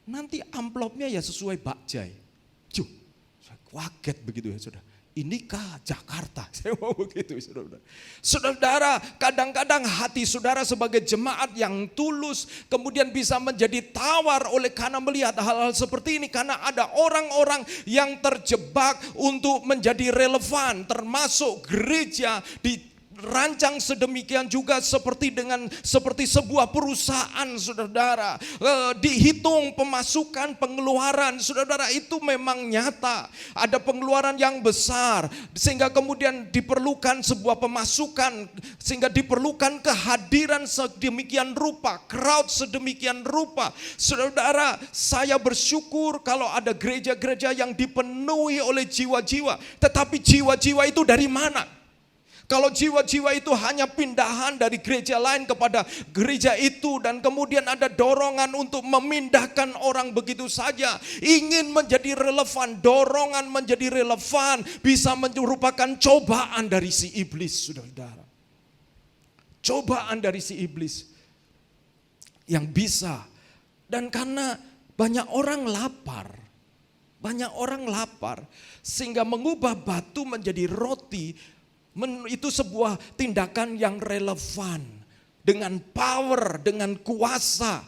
Nanti amplopnya ya sesuai bajai. Saya kaget begitu ya saudara. inikah Jakarta? Saya mau begitu, saudara. Saudara, kadang-kadang hati saudara sebagai jemaat yang tulus kemudian bisa menjadi tawar oleh karena melihat hal-hal seperti ini. Karena ada orang-orang yang terjebak untuk menjadi relevan, termasuk gereja dirancang sedemikian juga seperti sebuah perusahaan, saudara. Dihitung pemasukan, pengeluaran, saudara, itu memang nyata. Ada pengeluaran yang besar sehingga kemudian diperlukan sebuah pemasukan, sehingga diperlukan kehadiran sedemikian rupa, crowd sedemikian rupa. Saudara, saya bersyukur kalau ada gereja-gereja yang dipenuhi oleh jiwa-jiwa. Tetapi jiwa-jiwa itu dari mana? Kalau jiwa-jiwa itu hanya pindahan dari gereja lain kepada gereja itu, dan kemudian ada dorongan untuk memindahkan orang begitu saja, ingin menjadi relevan, dorongan menjadi relevan bisa merupakan cobaan dari si iblis, saudara. Cobaan dari si iblis yang bisa, dan karena banyak orang lapar sehingga mengubah batu menjadi roti. Itu sebuah tindakan yang relevan, dengan power, dengan kuasa,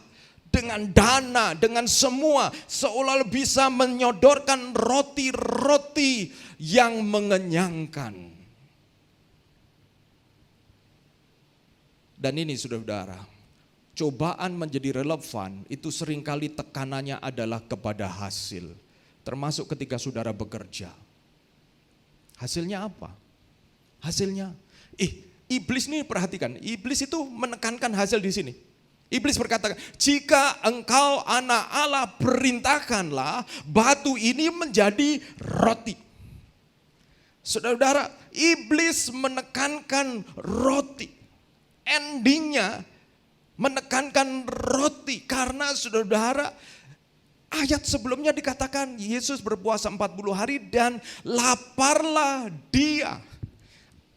dengan dana, dengan semua, seolah bisa menyodorkan roti-roti yang mengenyangkan. Dan ini, saudara, cobaan menjadi relevan itu seringkali tekanannya adalah kepada hasil, termasuk ketika saudara bekerja. Hasilnya apa? Hasilnya, iblis ini perhatikan, iblis itu menekankan hasil di sini. Iblis berkata, jika engkau anak Allah, perintahkanlah batu ini menjadi roti. Saudara, iblis menekankan roti. Endingnya menekankan roti karena, saudara, ayat sebelumnya dikatakan Yesus berpuasa 40 hari dan laparlah dia.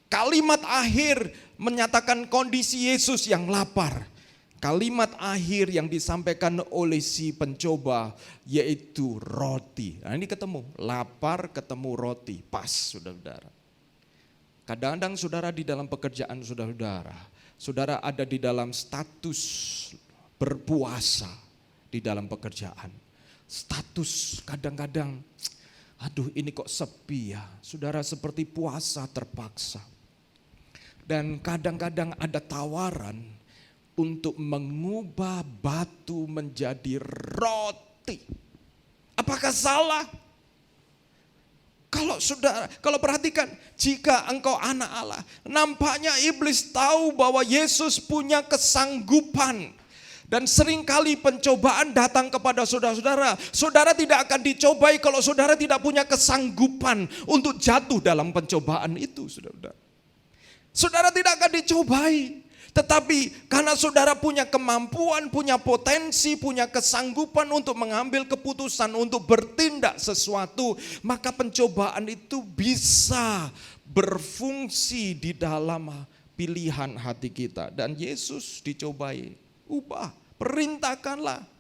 Kalimat akhir menyatakan kondisi Yesus yang lapar. Kalimat akhir yang disampaikan oleh si pencoba yaitu roti. Nah, ini ketemu, lapar ketemu roti, pas, saudara. Kadang-kadang saudara di dalam pekerjaan saudara ada di dalam status berpuasa di dalam pekerjaan. Status kadang-kadang, aduh ini kok sepi ya, saudara, seperti puasa terpaksa. Dan kadang-kadang ada tawaran untuk mengubah batu menjadi roti. Apakah salah? Kalau perhatikan, jika engkau anak Allah, nampaknya iblis tahu bahwa Yesus punya kesanggupan. Dan seringkali pencobaan datang kepada saudara-saudara. Saudara tidak akan dicobai kalau saudara tidak punya kesanggupan untuk jatuh dalam pencobaan itu, saudara. Saudara tidak akan dicobai, tetapi karena saudara punya kemampuan, punya potensi, punya kesanggupan untuk mengambil keputusan, untuk bertindak sesuatu, maka pencobaan itu bisa berfungsi di dalam pilihan hati kita. Dan Yesus dicobai, ubah, perintahkanlah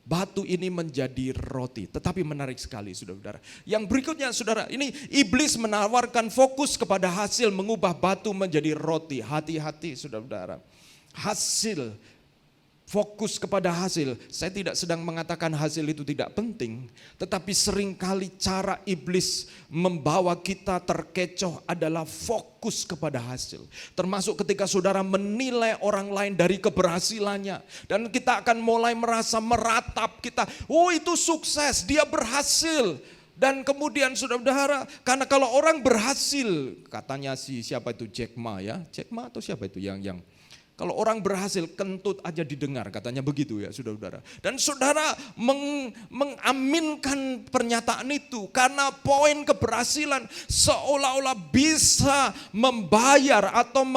batu ini menjadi roti. Tetapi menarik sekali, saudara. Yang berikutnya, saudara, ini iblis menawarkan fokus kepada hasil mengubah batu menjadi roti. Hati-hati, saudara. Hasil, fokus kepada hasil. Saya tidak sedang mengatakan hasil itu tidak penting, tetapi seringkali cara iblis membawa kita terkecoh adalah fokus kepada hasil. Termasuk ketika saudara menilai orang lain dari keberhasilannya, dan kita akan mulai merasa meratap, kita, oh itu sukses, dia berhasil. Dan kemudian saudara, karena kalau orang berhasil, katanya siapa itu, Jack Ma ya, Jack Ma atau siapa itu yang kalau orang berhasil kentut aja didengar, katanya begitu ya, saudara. Dan saudara mengaminkan pernyataan itu karena poin keberhasilan seolah-olah bisa membayar atau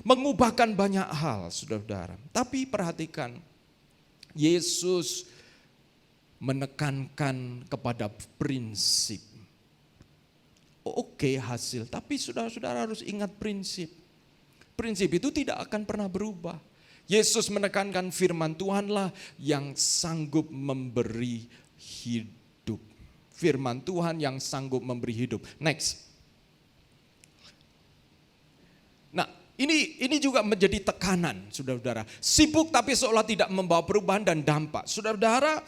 mengubahkan banyak hal, saudara. Tapi perhatikan, Yesus menekankan kepada prinsip. Oke, hasil, tapi saudara-saudara harus ingat prinsip. Prinsip itu tidak akan pernah berubah. Yesus menekankan firman Tuhanlah yang sanggup memberi hidup. Firman Tuhan yang sanggup memberi hidup. Next. Ini juga menjadi tekanan, saudara-saudara. Sibuk tapi seolah tidak membawa perubahan dan dampak. Saudara-saudara,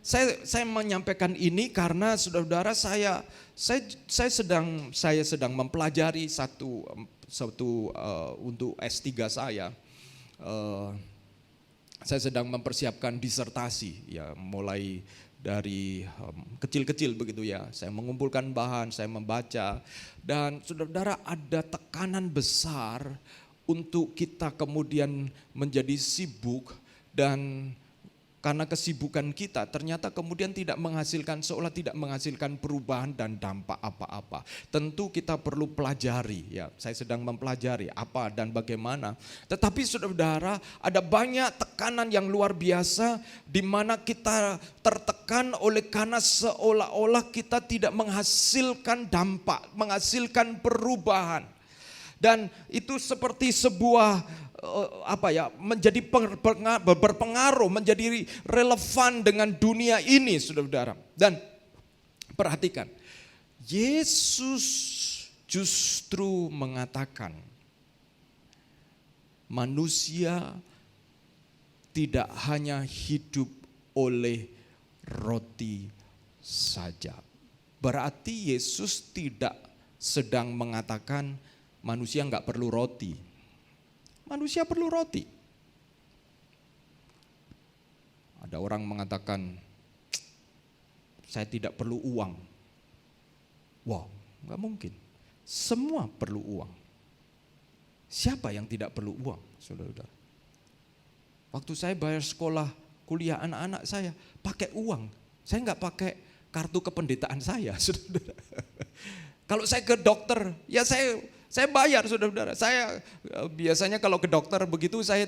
saya menyampaikan ini karena saudara-saudara saya sedang mempelajari satu untuk S3 saya. Saya sedang mempersiapkan disertasi, ya mulai dari kecil-kecil begitu ya. Saya mengumpulkan bahan, saya membaca, dan saudara-saudara ada tekanan besar untuk kita kemudian menjadi sibuk, dan karena kesibukan kita ternyata kemudian seolah tidak menghasilkan perubahan dan dampak apa-apa. Tentu kita perlu pelajari, ya saya sedang mempelajari apa dan bagaimana. Tetapi saudara-saudara, ada banyak tekanan yang luar biasa di mana kita tertekan oleh karena seolah-olah kita tidak menghasilkan dampak, menghasilkan perubahan. Dan itu seperti sebuah menjadi berpengaruh, menjadi relevan dengan dunia ini, saudara-saudara. Dan perhatikan, Yesus justru mengatakan manusia tidak hanya hidup oleh roti saja. Berarti Yesus tidak sedang mengatakan manusia enggak perlu roti. Manusia perlu roti. Ada orang mengatakan, saya tidak perlu uang. Wow, enggak mungkin. Semua perlu uang. Siapa yang tidak perlu uang, saudara-saudara? Waktu saya bayar sekolah kuliah anak-anak saya, pakai uang. Saya enggak pakai kartu kependetaan saya, saudara-saudara. Kalau saya ke dokter, ya saya bayar, saudara-saudara. Saya biasanya kalau ke dokter begitu, saya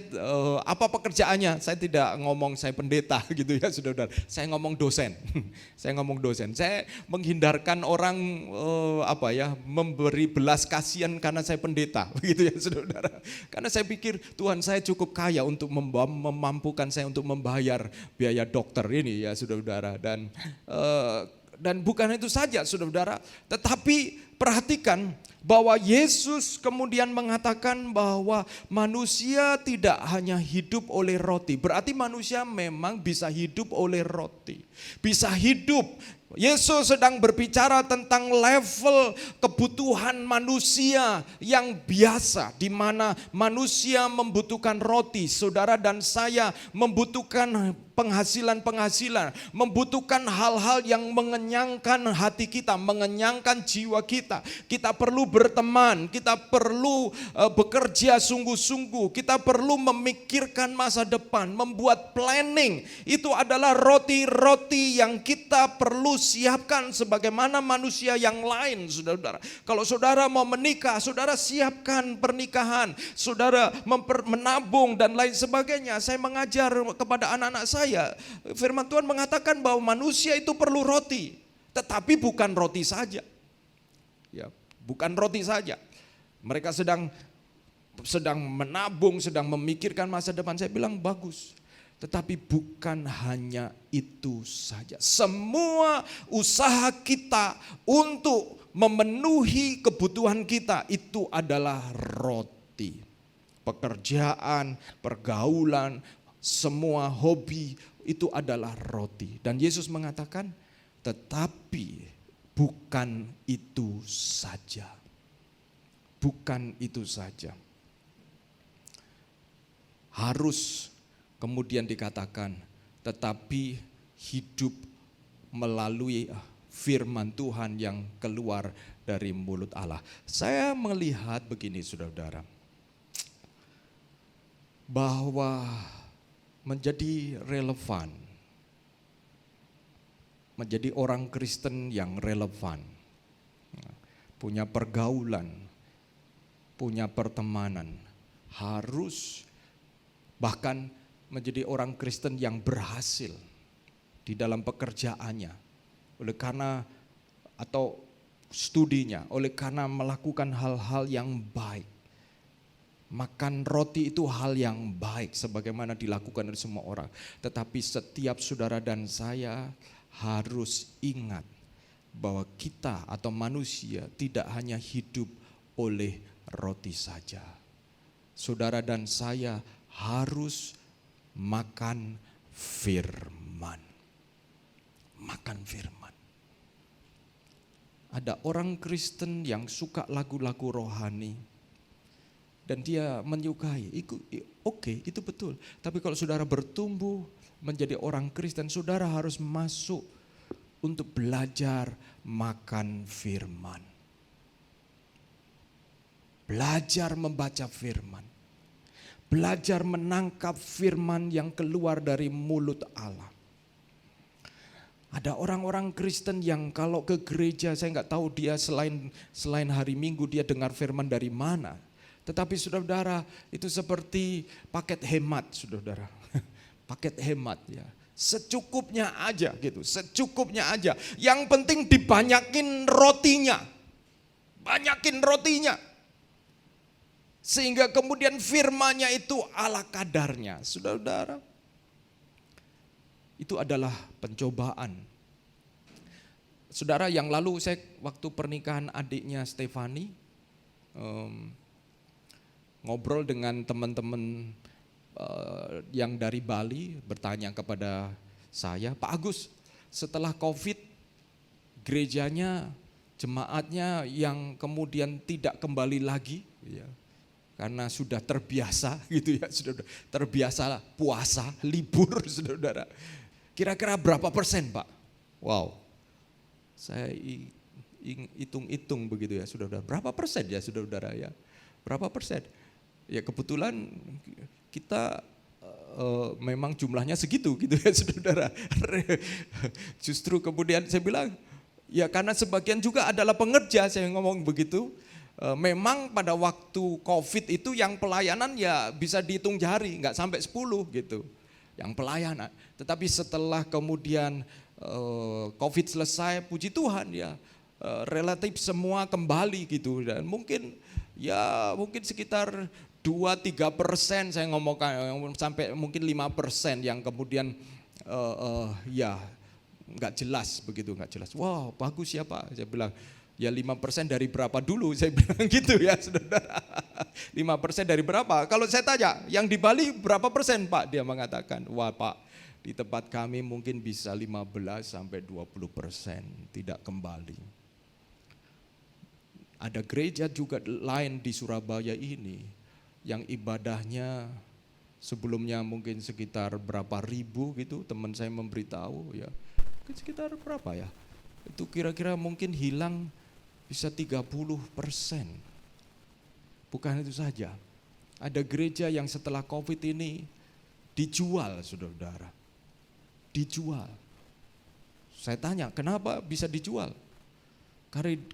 apa pekerjaannya? Saya tidak ngomong saya pendeta gitu ya, saudara-saudara. Saya ngomong dosen. Saya menghindarkan orang memberi belas kasihan karena saya pendeta, begitu ya, saudara-saudara. Karena saya pikir Tuhan saya cukup kaya untuk memampukan saya untuk membayar biaya dokter ini ya, saudara-saudara. Dan bukan itu saja, saudara-saudara, tetapi perhatikan bahwa Yesus kemudian mengatakan bahwa manusia tidak hanya hidup oleh roti. Berarti manusia memang bisa hidup oleh roti. Bisa hidup. Yesus sedang berbicara tentang level kebutuhan manusia yang biasa, di mana manusia membutuhkan roti. Saudara dan saya membutuhkan penghasilan, membutuhkan hal-hal yang mengenyangkan hati kita, mengenyangkan jiwa kita. Kita perlu berteman, kita perlu bekerja sungguh-sungguh, kita perlu memikirkan masa depan, membuat planning. Itu adalah roti-roti yang kita perlu siapkan sebagaimana manusia yang lain, saudara-saudara. Kalau saudara mau menikah, saudara siapkan pernikahan, saudara menabung dan lain sebagainya. Saya mengajar kepada anak-anak saya, firman Tuhan mengatakan bahwa manusia itu perlu roti, tetapi bukan roti saja. Ya, bukan roti saja. Mereka sedang menabung, sedang memikirkan masa depan. Saya bilang bagus. Tetapi bukan hanya itu saja. Semua usaha kita untuk memenuhi kebutuhan kita itu adalah roti. Pekerjaan, pergaulan, semua hobi itu adalah roti. Dan Yesus mengatakan, tetapi bukan itu saja. Bukan itu saja. Harus kemudian dikatakan, tetapi hidup melalui firman Tuhan yang keluar dari mulut Allah. Saya melihat begini, saudara-saudara, bahwa menjadi relevan, menjadi orang Kristen yang relevan, punya pergaulan, punya pertemanan, harus bahkan menjadi orang Kristen yang berhasil di dalam pekerjaannya, oleh karena atau studinya, oleh karena melakukan hal-hal yang baik. Makan roti itu hal yang baik sebagaimana dilakukan oleh semua orang. Tetapi setiap saudara dan saya harus ingat bahwa kita atau manusia tidak hanya hidup oleh roti saja. Saudara dan saya harus makan firman. Makan firman. Ada orang Kristen yang suka lagu-lagu rohani dan dia menyukai. Oke, itu betul. Tapi kalau saudara bertumbuh menjadi orang Kristen, saudara harus masuk untuk belajar makan firman. Belajar membaca firman. Belajar menangkap firman yang keluar dari mulut Allah. Ada orang-orang Kristen yang kalau ke gereja, saya nggak tahu dia selain hari Minggu dia dengar firman dari mana. Tetapi saudara, itu seperti paket hemat, saudara. Paket hemat ya. Secukupnya aja gitu, secukupnya aja. Yang penting dibanyakin rotinya. Banyakin rotinya. Sehingga kemudian firman-Nya itu ala kadarnya. Saudara-saudara, itu adalah pencobaan. Saudara, yang lalu saya waktu pernikahan adiknya Stefani, ngobrol dengan teman-teman yang dari Bali, bertanya kepada saya, Pak Agus, setelah COVID, gerejanya, jemaatnya yang kemudian tidak kembali lagi, ya, karena sudah terbiasa gitu ya, sudah terbiasa puasa, libur, saudara. Kira-kira berapa persen, Pak? Wow, saya hitung-hitung begitu ya, saudara. Berapa persen ya, saudara ya? Berapa persen? Ya kebetulan kita memang jumlahnya segitu gitu ya, saudara. Justru kemudian saya bilang, ya karena sebagian juga adalah pengerja, saya ngomong begitu. Memang pada waktu COVID itu yang pelayanan ya bisa dihitung jari, nggak sampai 10 gitu, yang pelayanan. Tetapi setelah kemudian COVID selesai, puji Tuhan ya, relatif semua kembali gitu. Dan mungkin sekitar 2-3% saya ngomongkan, sampai mungkin 5% yang kemudian ya nggak jelas begitu, nggak jelas. Wow, bagus ya Pak, saya bilang. Ya 5% dari berapa dulu, saya bilang gitu ya saudara. 5% dari berapa? Kalau saya tanya, yang di Bali berapa persen Pak? Dia mengatakan, wah Pak, di tempat kami mungkin bisa 15-20% tidak kembali. Ada gereja juga lain di Surabaya ini, yang ibadahnya sebelumnya mungkin sekitar berapa ribu gitu, teman saya memberitahu ya, mungkin sekitar berapa ya? Itu kira-kira mungkin hilang bisa 30%. Bukan itu saja. Ada gereja yang setelah COVID ini dijual, saudara-saudara. Dijual. Saya tanya, kenapa bisa dijual?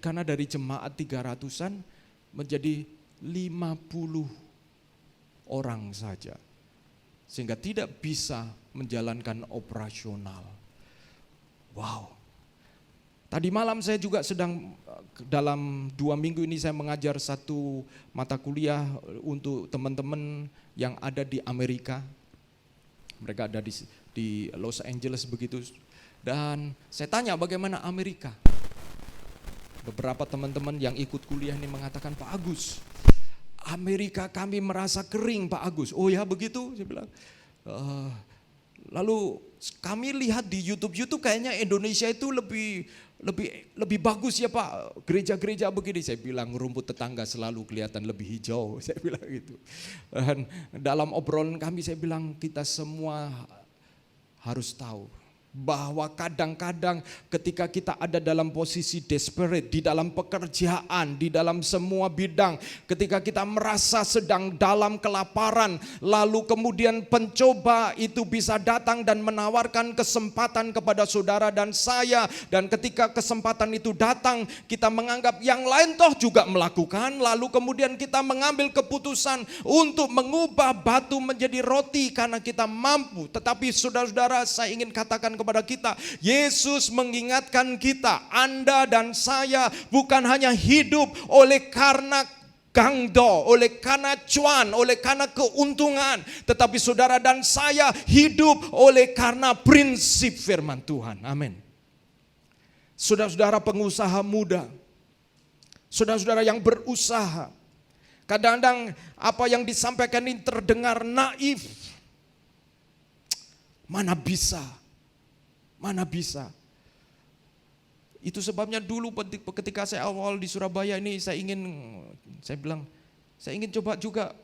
Karena dari jemaat 300-an menjadi 50 orang saja. Sehingga tidak bisa menjalankan operasional. Wow. Tadi malam saya juga sedang dalam 2 minggu ini saya mengajar satu mata kuliah untuk teman-teman yang ada di Amerika. Mereka ada di Los Angeles begitu. Dan saya tanya bagaimana Amerika. Beberapa teman-teman yang ikut kuliah ini mengatakan, Pak Agus, Amerika kami merasa kering Pak Agus. Oh ya begitu, saya bilang. Lalu kami lihat di YouTube kayaknya Indonesia itu lebih bagus ya Pak, gereja-gereja begini. Saya bilang rumput tetangga selalu kelihatan lebih hijau, saya bilang gitu. Dan dalam obrolan kami saya bilang kita semua harus tahu bahwa kadang-kadang ketika kita ada dalam posisi desperate, di dalam pekerjaan, di dalam semua bidang, ketika kita merasa sedang dalam kelaparan, lalu kemudian pencoba itu bisa datang dan menawarkan kesempatan kepada saudara dan saya, dan ketika kesempatan itu datang, kita menganggap yang lain toh juga melakukan, lalu kemudian kita mengambil keputusan untuk mengubah batu menjadi roti karena kita mampu. Tetapi saudara-saudara, saya ingin katakan kepada kita, Yesus mengingatkan kita, Anda dan saya bukan hanya hidup oleh karena gangdo, oleh karena cuan, oleh karena keuntungan, tetapi saudara dan saya hidup oleh karena prinsip firman Tuhan. Amin. Saudara-saudara pengusaha muda, saudara-saudara yang berusaha, Kadang-kadang apa yang disampaikan ini terdengar naif. Mana bisa? Mana bisa? Itu sebabnya dulu ketika saya awal di Surabaya ini saya bilang, saya ingin coba juga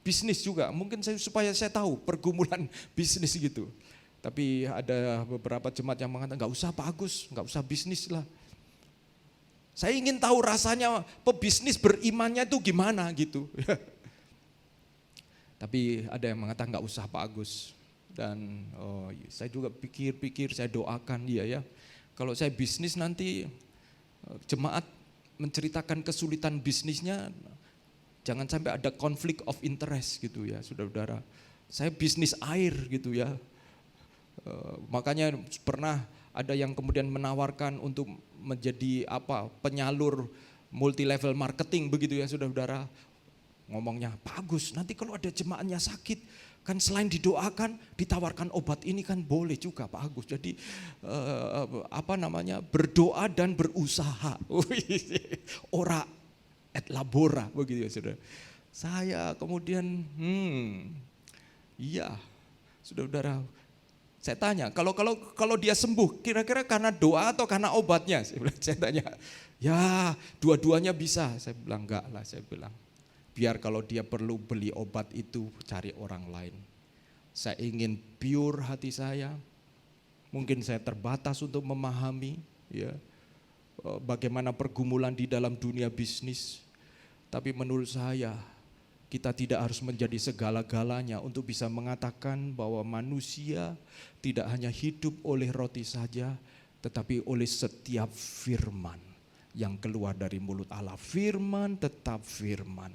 bisnis juga. Mungkin supaya saya tahu pergumulan bisnis gitu. Tapi ada beberapa jemaat yang mengatakan, nggak usah Pak Agus, nggak usah bisnis lah. Saya ingin tahu rasanya pebisnis berimannya itu gimana gitu. Tapi ada yang mengatakan nggak usah Pak Agus. Dan saya juga pikir-pikir, saya doakan dia ya. Kalau saya bisnis nanti jemaat menceritakan kesulitan bisnisnya, jangan sampai ada konflik of interest gitu ya saudara-saudara. Saya bisnis air gitu ya. Makanya pernah ada yang kemudian menawarkan untuk menjadi penyalur multi level marketing begitu ya saudara-saudara. Ngomongnya, Pak Agus nanti kalau ada jemaatnya sakit, kan selain didoakan, ditawarkan obat ini kan boleh juga Pak Agus. Jadi berdoa dan berusaha. Ora et labora begitu ya saudara. Saya kemudian, iya saudara-saudara. Saya tanya, kalau dia sembuh, kira-kira karena doa atau karena obatnya? Saya tanya, ya dua-duanya bisa. Saya bilang enggak lah, saya bilang. Biar kalau dia perlu beli obat itu cari orang lain. Saya ingin pure hati saya. Mungkin saya terbatas untuk memahami ya bagaimana pergumulan di dalam dunia bisnis. Tapi menurut saya kita tidak harus menjadi segala-galanya untuk bisa mengatakan bahwa manusia tidak hanya hidup oleh roti saja, tetapi oleh setiap firman yang keluar dari mulut Allah. Firman tetap firman.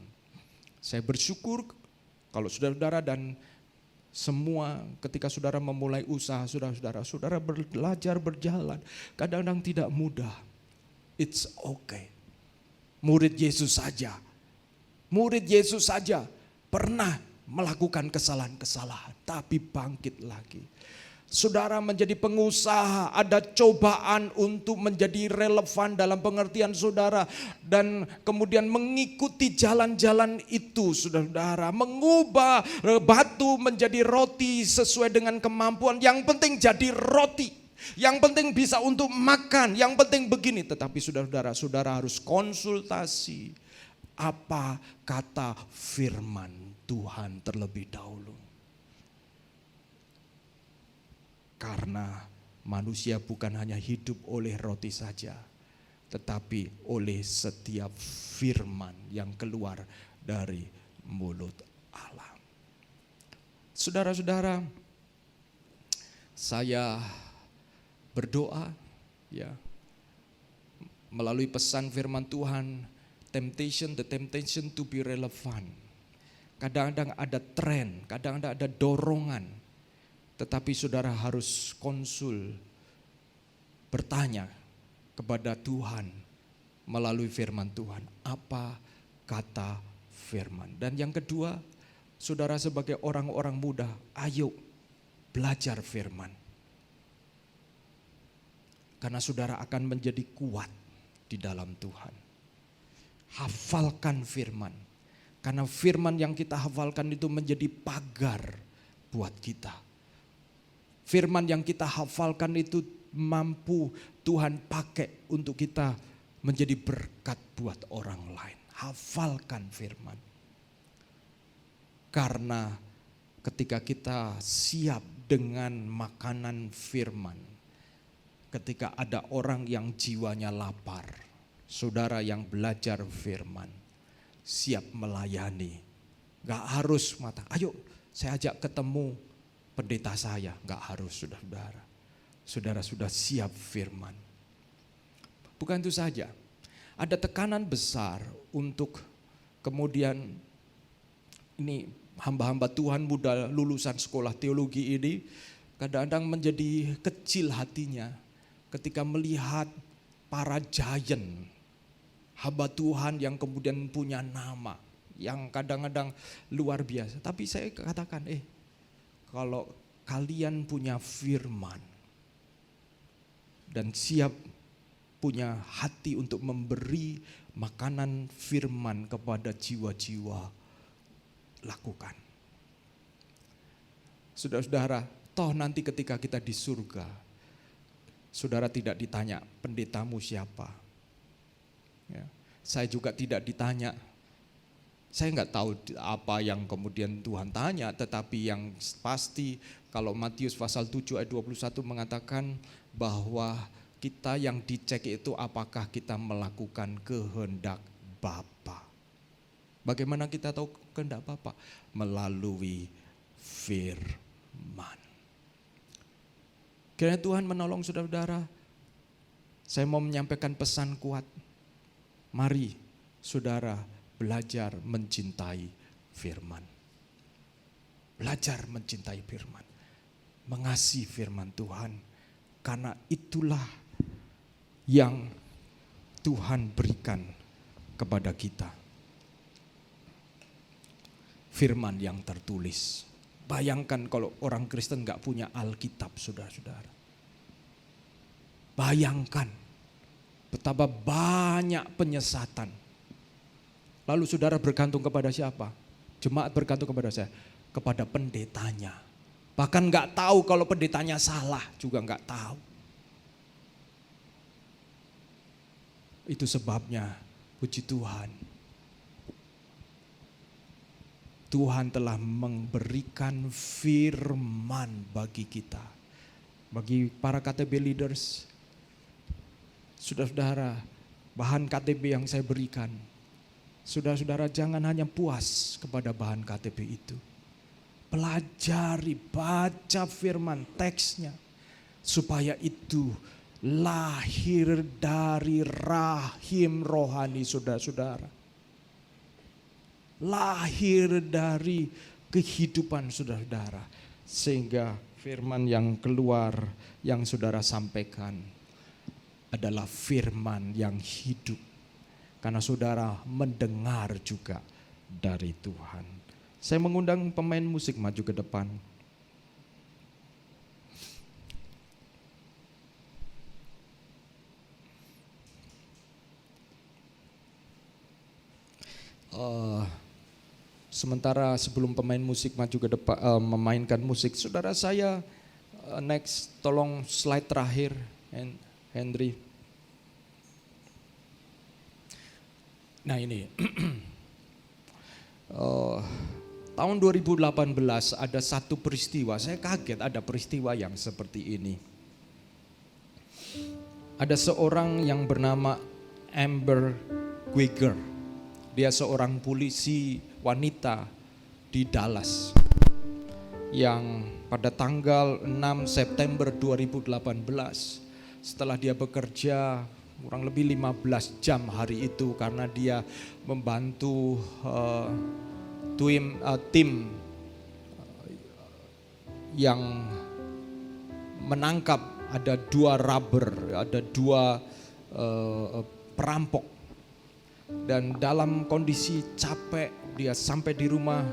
Saya bersyukur kalau saudara-saudara dan semua ketika saudara memulai usaha, saudara belajar berjalan. Kadang-kadang tidak mudah. It's okay. Murid Yesus saja pernah melakukan kesalahan-kesalahan, tapi bangkit lagi. Saudara menjadi pengusaha, ada cobaan untuk menjadi relevan dalam pengertian saudara. Dan kemudian mengikuti jalan-jalan itu saudara. Mengubah batu menjadi roti sesuai dengan kemampuan. Yang penting jadi roti. Yang penting bisa untuk makan. Yang penting begini. Tetapi saudara harus konsultasi. Apa kata firman Tuhan terlebih dahulu. Karena manusia bukan hanya hidup oleh roti saja, tetapi oleh setiap firman yang keluar dari mulut Allah. Saudara-saudara, saya berdoa ya melalui pesan firman Tuhan, the temptation to be relevant. Kadang-kadang ada tren, kadang-kadang ada dorongan. Tetapi saudara harus bertanya kepada Tuhan melalui firman Tuhan. Apa kata firman? Dan yang kedua, saudara sebagai orang-orang muda, ayo belajar firman. Karena saudara akan menjadi kuat di dalam Tuhan. Hafalkan firman. Karena firman yang kita hafalkan itu menjadi pagar buat kita. Firman yang kita hafalkan itu mampu Tuhan pakai untuk kita menjadi berkat buat orang lain. Hafalkan firman. Karena ketika kita siap dengan makanan firman, ketika ada orang yang jiwanya lapar, saudara yang belajar firman, siap melayani. Gak harus ayo saya ajak ketemu pendeta saya, enggak harus saudara. Saudara sudah siap firman. Bukan itu saja, ada tekanan besar untuk kemudian ini hamba-hamba Tuhan muda lulusan sekolah teologi ini kadang-kadang menjadi kecil hatinya ketika melihat para giant, hamba Tuhan yang kemudian punya nama, yang kadang-kadang luar biasa. Tapi saya katakan, kalau kalian punya firman dan siap punya hati untuk memberi makanan firman kepada jiwa-jiwa, lakukan. Saudara-saudara, toh nanti ketika kita di surga, saudara tidak ditanya pendetamu siapa. Ya, saya juga tidak ditanya. Saya nggak tahu apa yang kemudian Tuhan tanya, tetapi yang pasti kalau Matius pasal 7 ayat 21 mengatakan bahwa kita yang dicek itu apakah kita melakukan kehendak Bapa. Bagaimana kita tahu kehendak Bapa? Melalui firman. Kiranya Tuhan menolong saudara-saudara. Saya mau menyampaikan pesan kuat. Mari saudara belajar mencintai firman. Belajar mencintai firman. Mengasihi firman Tuhan. Karena itulah yang Tuhan berikan kepada kita. Firman yang tertulis. Bayangkan kalau orang Kristen gak punya Alkitab, saudara-saudara. Bayangkan betapa banyak penyesatan. Lalu saudara bergantung kepada siapa? Jemaat bergantung kepada saya, kepada pendetanya. Bahkan gak tahu kalau pendetanya salah, juga gak tahu. Itu sebabnya, puji Tuhan, Tuhan telah memberikan firman bagi kita. Bagi para KTB leaders, saudara-saudara, bahan KTB yang saya berikan, saudara-saudara jangan hanya puas kepada bahan KTB itu. Pelajari, baca firman, teksnya. Supaya itu lahir dari rahim rohani saudara-saudara. Lahir dari kehidupan saudara-saudara. Sehingga firman yang keluar, yang saudara sampaikan adalah firman yang hidup. Karena saudara mendengar juga dari Tuhan. Saya mengundang pemain musik maju ke depan. Sementara sebelum pemain musik maju ke depan memainkan musik, saudara saya next, tolong slide terakhir, Henry. Nah ini, tahun 2018 ada satu peristiwa, saya kaget ada peristiwa yang seperti ini. Ada seorang yang bernama Amber Guyger, dia seorang polisi wanita di Dallas yang pada tanggal 6 September 2018 setelah dia bekerja kurang lebih 15 jam hari itu karena dia membantu tim yang menangkap ada 2 robber, ada 2 perampok. Dan dalam kondisi capek dia sampai di rumah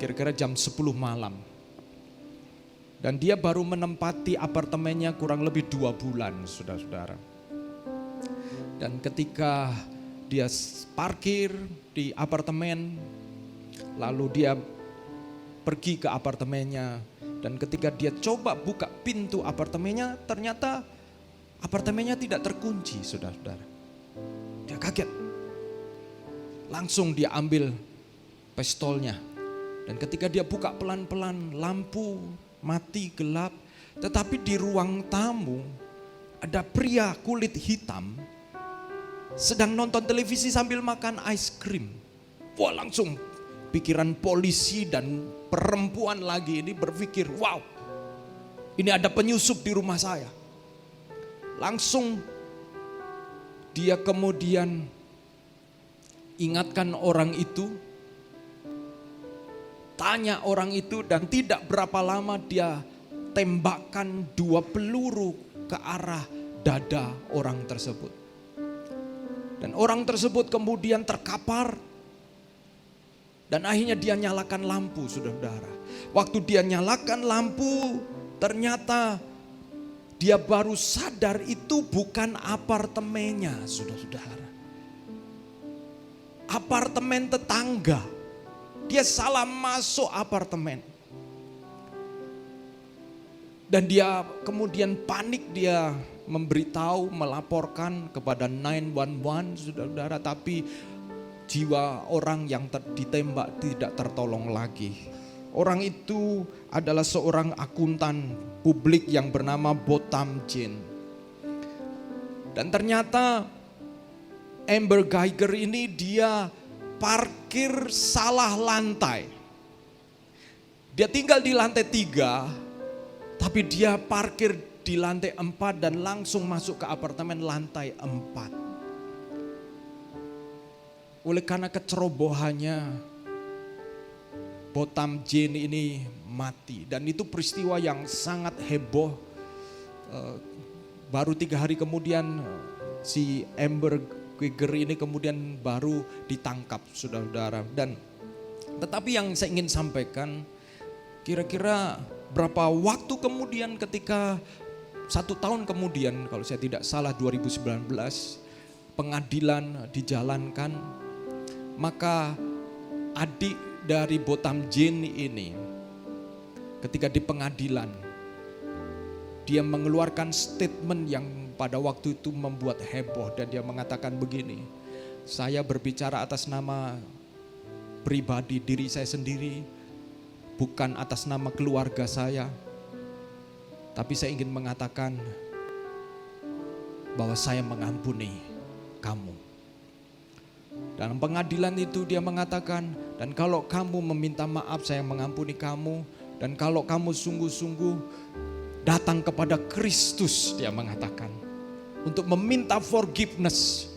kira-kira jam 10 malam. Dan dia baru menempati apartemennya kurang lebih 2 bulan, saudara-saudara. Dan ketika dia parkir di apartemen, lalu dia pergi ke apartemennya. Dan ketika dia coba buka pintu apartemennya, ternyata apartemennya tidak terkunci, saudara-saudara. Dia kaget. Langsung dia ambil pistolnya. Dan ketika dia buka pelan-pelan, lampu mati gelap. Tetapi di ruang tamu ada pria kulit hitam sedang nonton televisi sambil makan ice cream. Wah, langsung pikiran polisi dan perempuan lagi ini berpikir, wow, ini ada penyusup di rumah saya. Langsung dia kemudian ingatkan orang itu, tanya orang itu, dan tidak berapa lama dia tembakkan 2 peluru ke arah dada orang tersebut. Dan orang tersebut kemudian terkapar dan akhirnya dia nyalakan lampu, saudara-saudara. Waktu dia nyalakan lampu, ternyata dia baru sadar itu bukan apartemennya, saudara-saudara. Apartemen tetangga. Dia salah masuk apartemen. Dan dia kemudian panik, dia memberitahu, melaporkan kepada 911, saudara-saudara. Tapi jiwa orang yang ditembak tidak tertolong lagi. Orang itu adalah seorang akuntan publik yang bernama Botham Jean. Dan ternyata Amber Guyger ini dia parkir salah lantai. Dia tinggal di lantai 3. Tapi dia parkir di lantai 4 dan langsung masuk ke apartemen lantai 4. Oleh karena kecerobohannya, Botham Jean ini mati. Dan itu peristiwa yang sangat heboh. Baru 3 hari kemudian si Amber Guyger ini kemudian baru ditangkap, saudara-saudara. Dan tetapi yang saya ingin sampaikan, kira-kira berapa waktu kemudian ketika 1 tahun kemudian, kalau saya tidak salah 2019, pengadilan dijalankan, maka adik dari Botham Jean ini ketika di pengadilan, dia mengeluarkan statement yang pada waktu itu membuat heboh, dan dia mengatakan begini, saya berbicara atas nama pribadi diri saya sendiri, bukan atas nama keluarga saya. Tapi saya ingin mengatakan bahwa saya mengampuni kamu. Dalam pengadilan itu dia mengatakan, dan kalau kamu meminta maaf saya mengampuni kamu. Dan kalau kamu sungguh-sungguh datang kepada Kristus, dia mengatakan, untuk meminta forgiveness,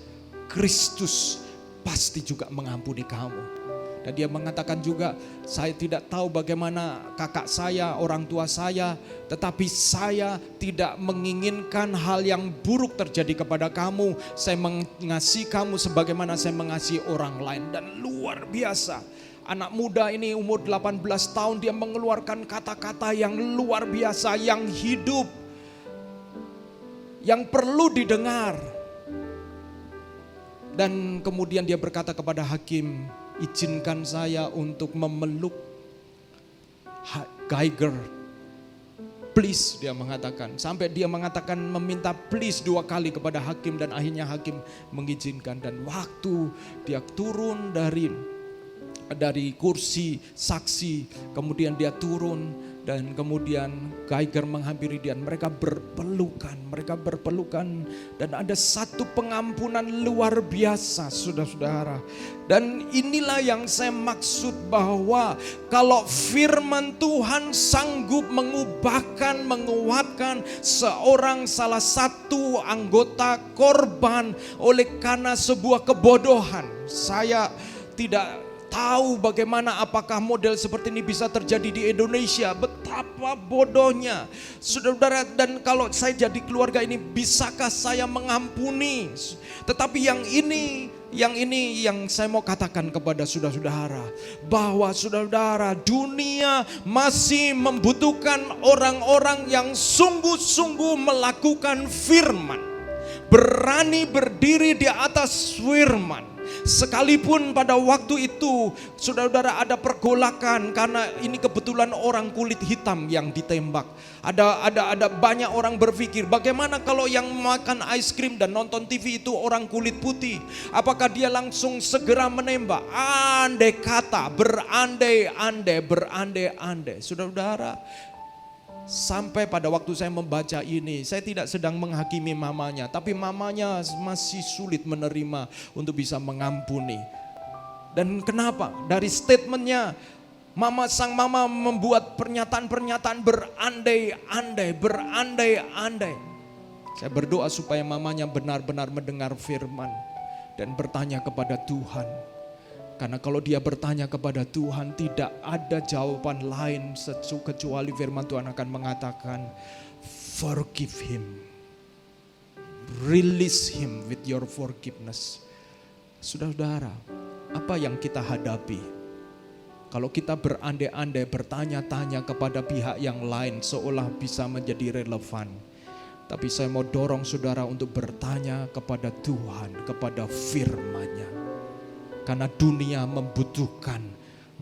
Kristus pasti juga mengampuni kamu. Dan dia mengatakan juga, saya tidak tahu bagaimana kakak saya, orang tua saya, tetapi saya tidak menginginkan hal yang buruk terjadi kepada kamu. Saya mengasihi kamu sebagaimana saya mengasihi orang lain. Dan luar biasa, anak muda ini umur 18 tahun, dia mengeluarkan kata-kata yang luar biasa, yang hidup, yang perlu didengar. Dan kemudian dia berkata kepada hakim, izinkan saya untuk memeluk Guyger, please, dia mengatakan. Sampai dia mengatakan meminta please 2 kali kepada hakim, dan akhirnya hakim mengizinkan. Dan waktu dia turun dari kursi saksi, kemudian dia turun, dan kemudian Guyger menghampiri dia. Mereka berpelukan, dan ada satu pengampunan luar biasa, saudara-saudara. Dan inilah yang saya maksud, bahwa kalau firman Tuhan sanggup mengubahkan, menguatkan seorang salah satu anggota korban oleh karena sebuah kebodohan. Saya tidak tahu bagaimana, apakah model seperti ini bisa terjadi di Indonesia. Betapa bodohnya, saudara-saudara. Dan kalau saya jadi keluarga ini, bisakah saya mengampuni? Tetapi yang saya mau katakan kepada saudara-saudara, bahwa saudara-saudara, dunia masih membutuhkan orang-orang yang sungguh-sungguh melakukan firman, berani berdiri di atas firman. Sekalipun pada waktu itu, saudara-saudara, ada pergolakan karena ini kebetulan orang kulit hitam yang ditembak. Ada banyak orang berpikir, bagaimana kalau yang makan ice cream dan nonton TV itu orang kulit putih? Apakah dia langsung segera menembak? Andai kata, berandai-andai. Saudara-saudara, sampai pada waktu saya membaca ini, saya tidak sedang menghakimi mamanya, tapi mamanya masih sulit menerima untuk bisa mengampuni. Dan kenapa? Dari statementnya, sang mama membuat pernyataan-pernyataan berandai-andai. Saya berdoa supaya mamanya benar-benar mendengar firman dan bertanya kepada Tuhan. Karena kalau dia bertanya kepada Tuhan, tidak ada jawaban lain kecuali firman Tuhan akan mengatakan, forgive him, release him with your forgiveness. Saudara-saudara, apa yang kita hadapi? Kalau kita berandai-andai, bertanya-tanya kepada pihak yang lain seolah bisa menjadi relevan, Tapi saya mau dorong saudara untuk bertanya kepada Tuhan, kepada firman-Nya. Karena dunia membutuhkan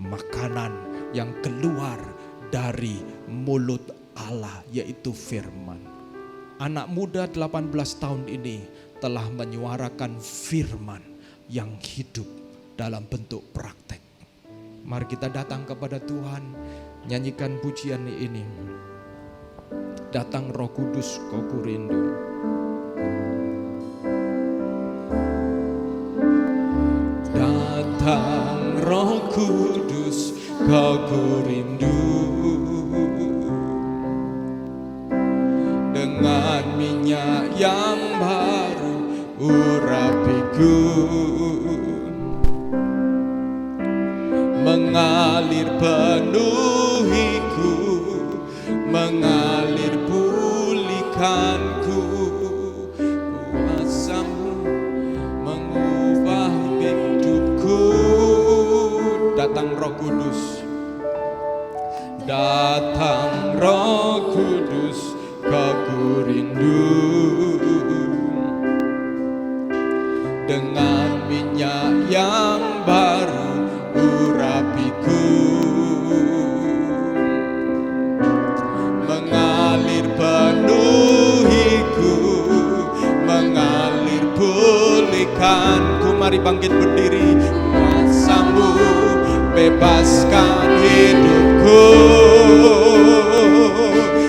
makanan yang keluar dari mulut Allah, yaitu firman. Anak muda 18 tahun ini telah menyuarakan firman yang hidup dalam bentuk praktek. Mari kita datang kepada Tuhan, nyanyikan pujian ini. Datang Roh Kudus, kau ku rindu. Datang Roh Kudus, kau ku rindu. Dengan minyak yang baru urapiku, mengalir penuhiku, mengalir pulihkanku. Kuasa-Mu mengubah hidupku. Datang Roh Kudus, datang Roh Kudus, kau ku rindu. Dengan minyak yang baru urapiku, mengalir penuhiku, mengalir pulihkanku. Mari bangkit berdiri. Kuasa-Mu bebaskan hidupku.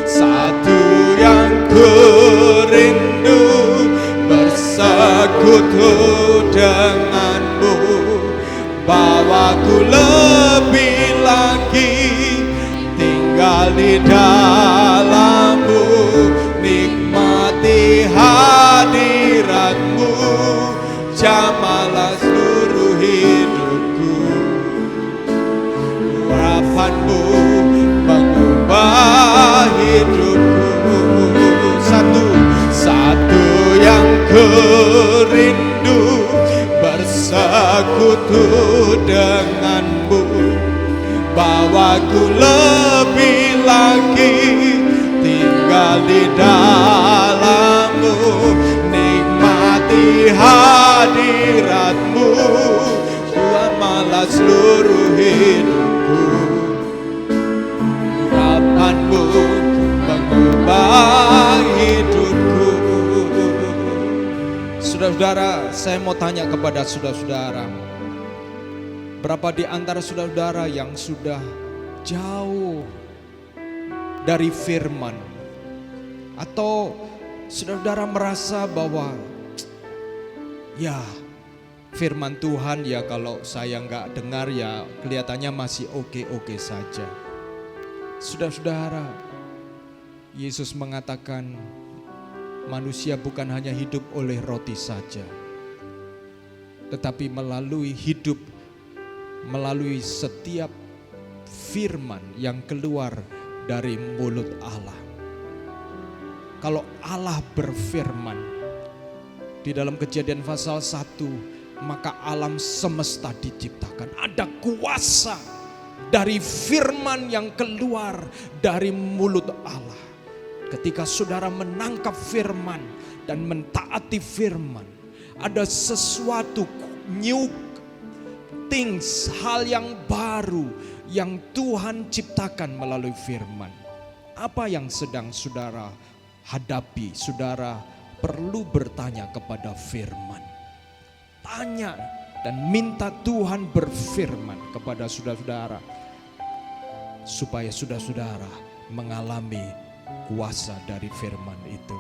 Satu yang ku rindu, bersekutu dengan-Mu. Bawaku lebih lagi tinggal di dalam-Mu, nikmati hadirat-Mu, jamalah seluruh hidupku. Urapan-Mu mengubah hidupku. Satu yang ku rindu, bersekutu dengan-Mu. Bawaku lebih lagi tinggal di dalam-Mu, nikmati hadirat-Mu, jamalah seluruh hidupku. Urapan-Mu mengubah hidupku. Saudara-saudara, saya mau tanya kepada saudara-saudara, berapa di antara saudara-saudara yang sudah jauh dari firman? Atau saudara-saudara merasa bahwa ya firman Tuhan ya kalau saya nggak dengar ya kelihatannya masih oke-oke saja. Saudara-saudara, Yesus mengatakan manusia bukan hanya hidup oleh roti saja, tetapi melalui setiap firman yang keluar dari mulut Allah. Kalau Allah berfirman di dalam Kejadian pasal 1, maka alam semesta diciptakan. Ada kuasa dari firman yang keluar dari mulut Allah. Ketika saudara menangkap firman dan mentaati firman, ada sesuatu new things, hal yang baru yang Tuhan ciptakan melalui firman. Apa yang sedang saudara hadapi? Saudara perlu bertanya kepada firman. Tanya dan minta Tuhan berfirman kepada saudara-saudara, supaya saudara-saudara mengalami kuasa dari firman itu.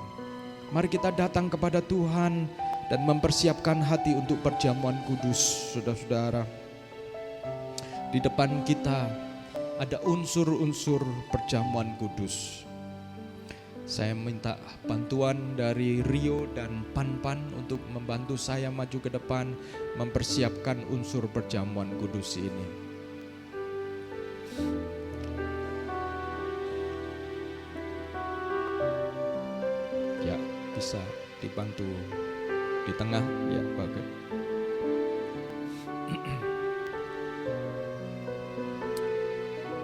Mari kita datang kepada Tuhan dan mempersiapkan hati untuk perjamuan kudus. Saudara-saudara, di depan kita ada unsur-unsur perjamuan kudus. Saya minta bantuan dari Rio dan Pan-Pan untuk membantu saya maju ke depan mempersiapkan unsur perjamuan kudus ini. Ya, bisa dibantu di tengah ya, bagus.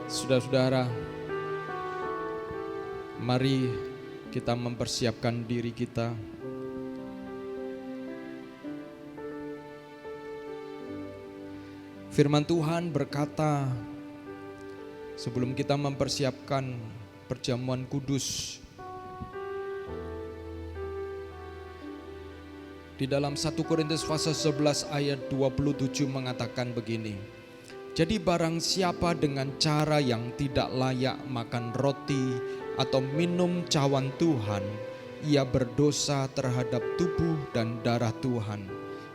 Saudara-saudara, mari kita mempersiapkan diri kita. Firman Tuhan berkata, sebelum kita mempersiapkan perjamuan kudus, di dalam 1 Korintus pasal 11 ayat 27 mengatakan begini. Jadi barang siapa dengan cara yang tidak layak makan roti atau minum cawan Tuhan, ia berdosa terhadap tubuh dan darah Tuhan.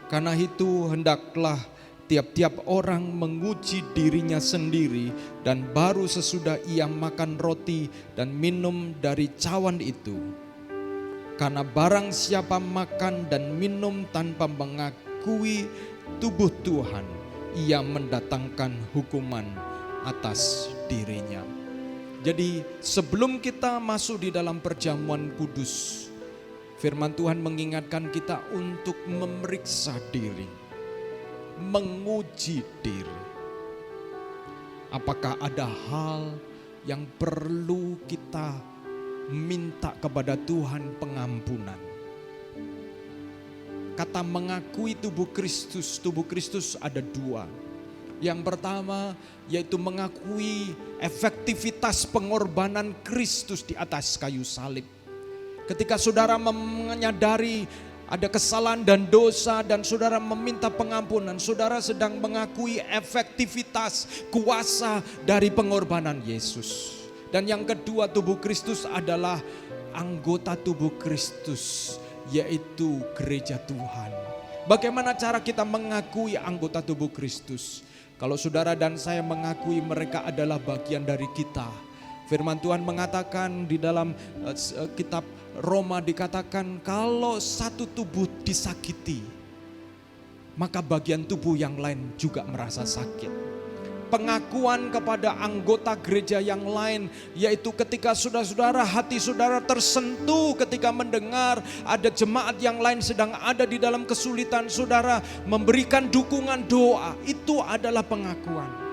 Karena itu hendaklah tiap-tiap orang menguji dirinya sendiri, dan baru sesudah ia makan roti dan minum dari cawan itu. Karena barang siapa makan dan minum tanpa mengakui tubuh Tuhan, ia mendatangkan hukuman atas dirinya. Jadi sebelum kita masuk di dalam perjamuan kudus, firman Tuhan mengingatkan kita untuk memeriksa diri, menguji diri. Apakah ada hal yang perlu kita minta kepada Tuhan pengampunan? Kata mengakui tubuh Kristus ada dua. Yang pertama yaitu mengakui efektivitas pengorbanan Kristus di atas kayu salib. Ketika saudara menyadari ada kesalahan dan dosa dan saudara meminta pengampunan, saudara sedang mengakui efektivitas kuasa dari pengorbanan Yesus. Dan yang kedua, tubuh Kristus adalah anggota tubuh Kristus, yaitu gereja Tuhan. Bagaimana cara kita mengakui anggota tubuh Kristus? Kalau saudara dan saya mengakui mereka adalah bagian dari kita. Firman Tuhan mengatakan di dalam kitab Roma dikatakan kalau satu tubuh disakiti, maka bagian tubuh yang lain juga merasa sakit. Pengakuan kepada anggota gereja yang lain, yaitu ketika saudara-saudara hati saudara tersentuh ketika mendengar ada jemaat yang lain sedang ada di dalam kesulitan, saudara memberikan dukungan doa, itu adalah pengakuan.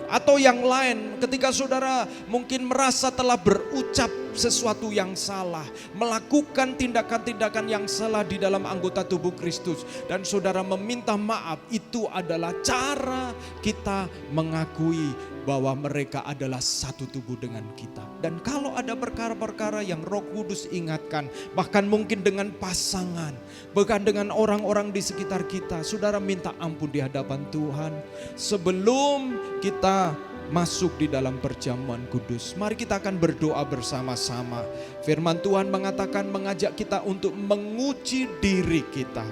Atau yang lain, ketika saudara mungkin merasa telah berucap sesuatu yang salah, melakukan tindakan-tindakan yang salah di dalam anggota tubuh Kristus, dan saudara meminta maaf, itu adalah cara kita mengakui bahwa mereka adalah satu tubuh dengan kita. Dan kalau ada perkara-perkara yang Roh Kudus ingatkan, bahkan mungkin dengan pasangan, bahkan dengan orang-orang di sekitar kita, saudara minta ampun di hadapan Tuhan. Sebelum kita masuk di dalam perjamuan kudus, mari kita akan berdoa bersama-sama. Firman Tuhan mengatakan, mengajak kita untuk menguji diri kita.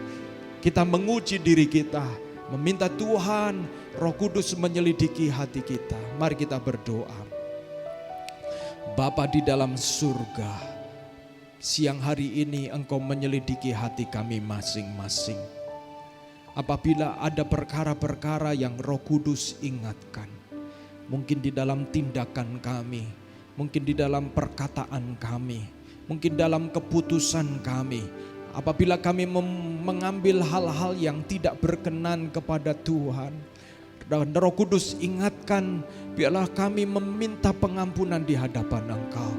Kita menguji diri kita, meminta Tuhan Roh Kudus menyelidiki hati kita. Mari kita berdoa. Bapa di dalam surga, siang hari ini Engkau menyelidiki hati kami masing-masing. Apabila ada perkara-perkara yang Roh Kudus ingatkan, mungkin di dalam tindakan kami, mungkin di dalam perkataan kami, mungkin dalam keputusan kami, apabila kami mengambil hal-hal yang tidak berkenan kepada Tuhan, dan Roh Kudus ingatkan, biarlah kami meminta pengampunan di hadapan Engkau.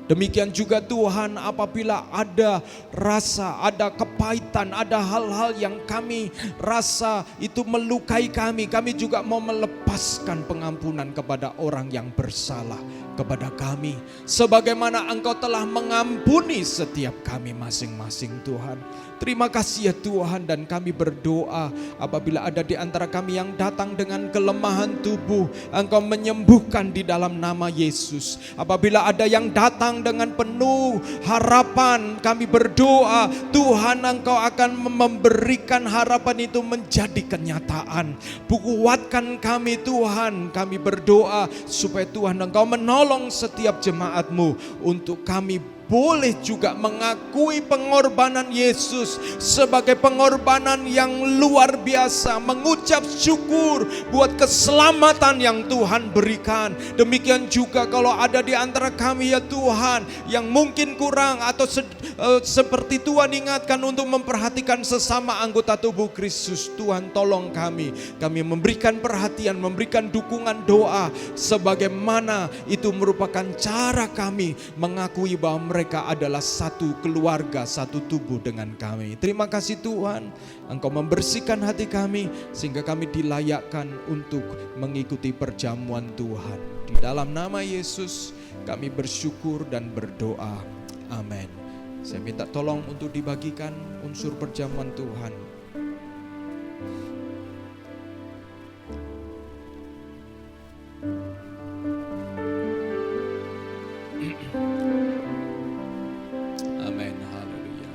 Demikian juga Tuhan, apabila ada rasa, ada kepahitan, ada hal-hal yang kami rasa itu melukai kami, kami juga mau melepaskan pengampunan kepada orang yang bersalah kepada kami, sebagaimana Engkau telah mengampuni setiap kami masing-masing. Tuhan, terima kasih ya Tuhan, dan kami berdoa apabila ada di antara kami yang datang dengan kelemahan tubuh, Engkau menyembuhkan di dalam nama Yesus. Apabila ada yang datang dengan penuh harapan, kami berdoa Tuhan Engkau akan memberikan harapan itu menjadi kenyataan. Kuatkan kami Tuhan, kami berdoa supaya Tuhan Engkau menolong setiap jemaat-Mu untuk kami boleh juga mengakui pengorbanan Yesus sebagai pengorbanan yang luar biasa, mengucap syukur buat keselamatan yang Tuhan berikan. Demikian juga kalau ada di antara kami ya Tuhan yang mungkin kurang atau seperti Tuhan ingatkan untuk memperhatikan sesama anggota tubuh Kristus, Tuhan tolong kami memberikan perhatian, memberikan dukungan doa, sebagaimana itu merupakan cara kami mengakui bahwa mereka adalah satu keluarga, satu tubuh dengan kami. Terima kasih Tuhan, Engkau membersihkan hati kami sehingga kami dilayakkan untuk mengikuti perjamuan Tuhan. Di dalam nama Yesus kami bersyukur dan berdoa. Amin. Saya minta tolong untuk dibagikan unsur perjamuan Tuhan. Amin. Haleluya.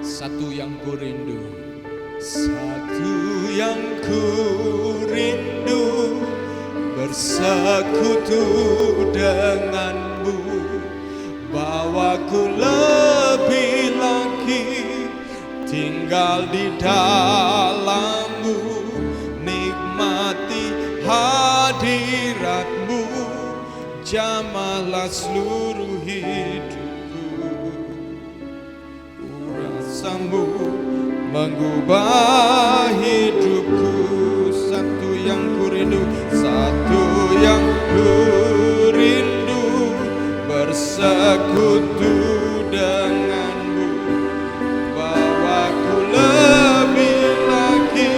Satu yang ku rindu, satu yang ku rindu, bersekutu denganmu, bawaku lebih lagi tinggal di dalammu, nikmati hadiratmu, jamahlah seluruh hidupku. Rasamu mengubah hidupku. Satu yang ku rindu, satu yang ku rindu, bersekutu denganmu, bawaku lebih lagi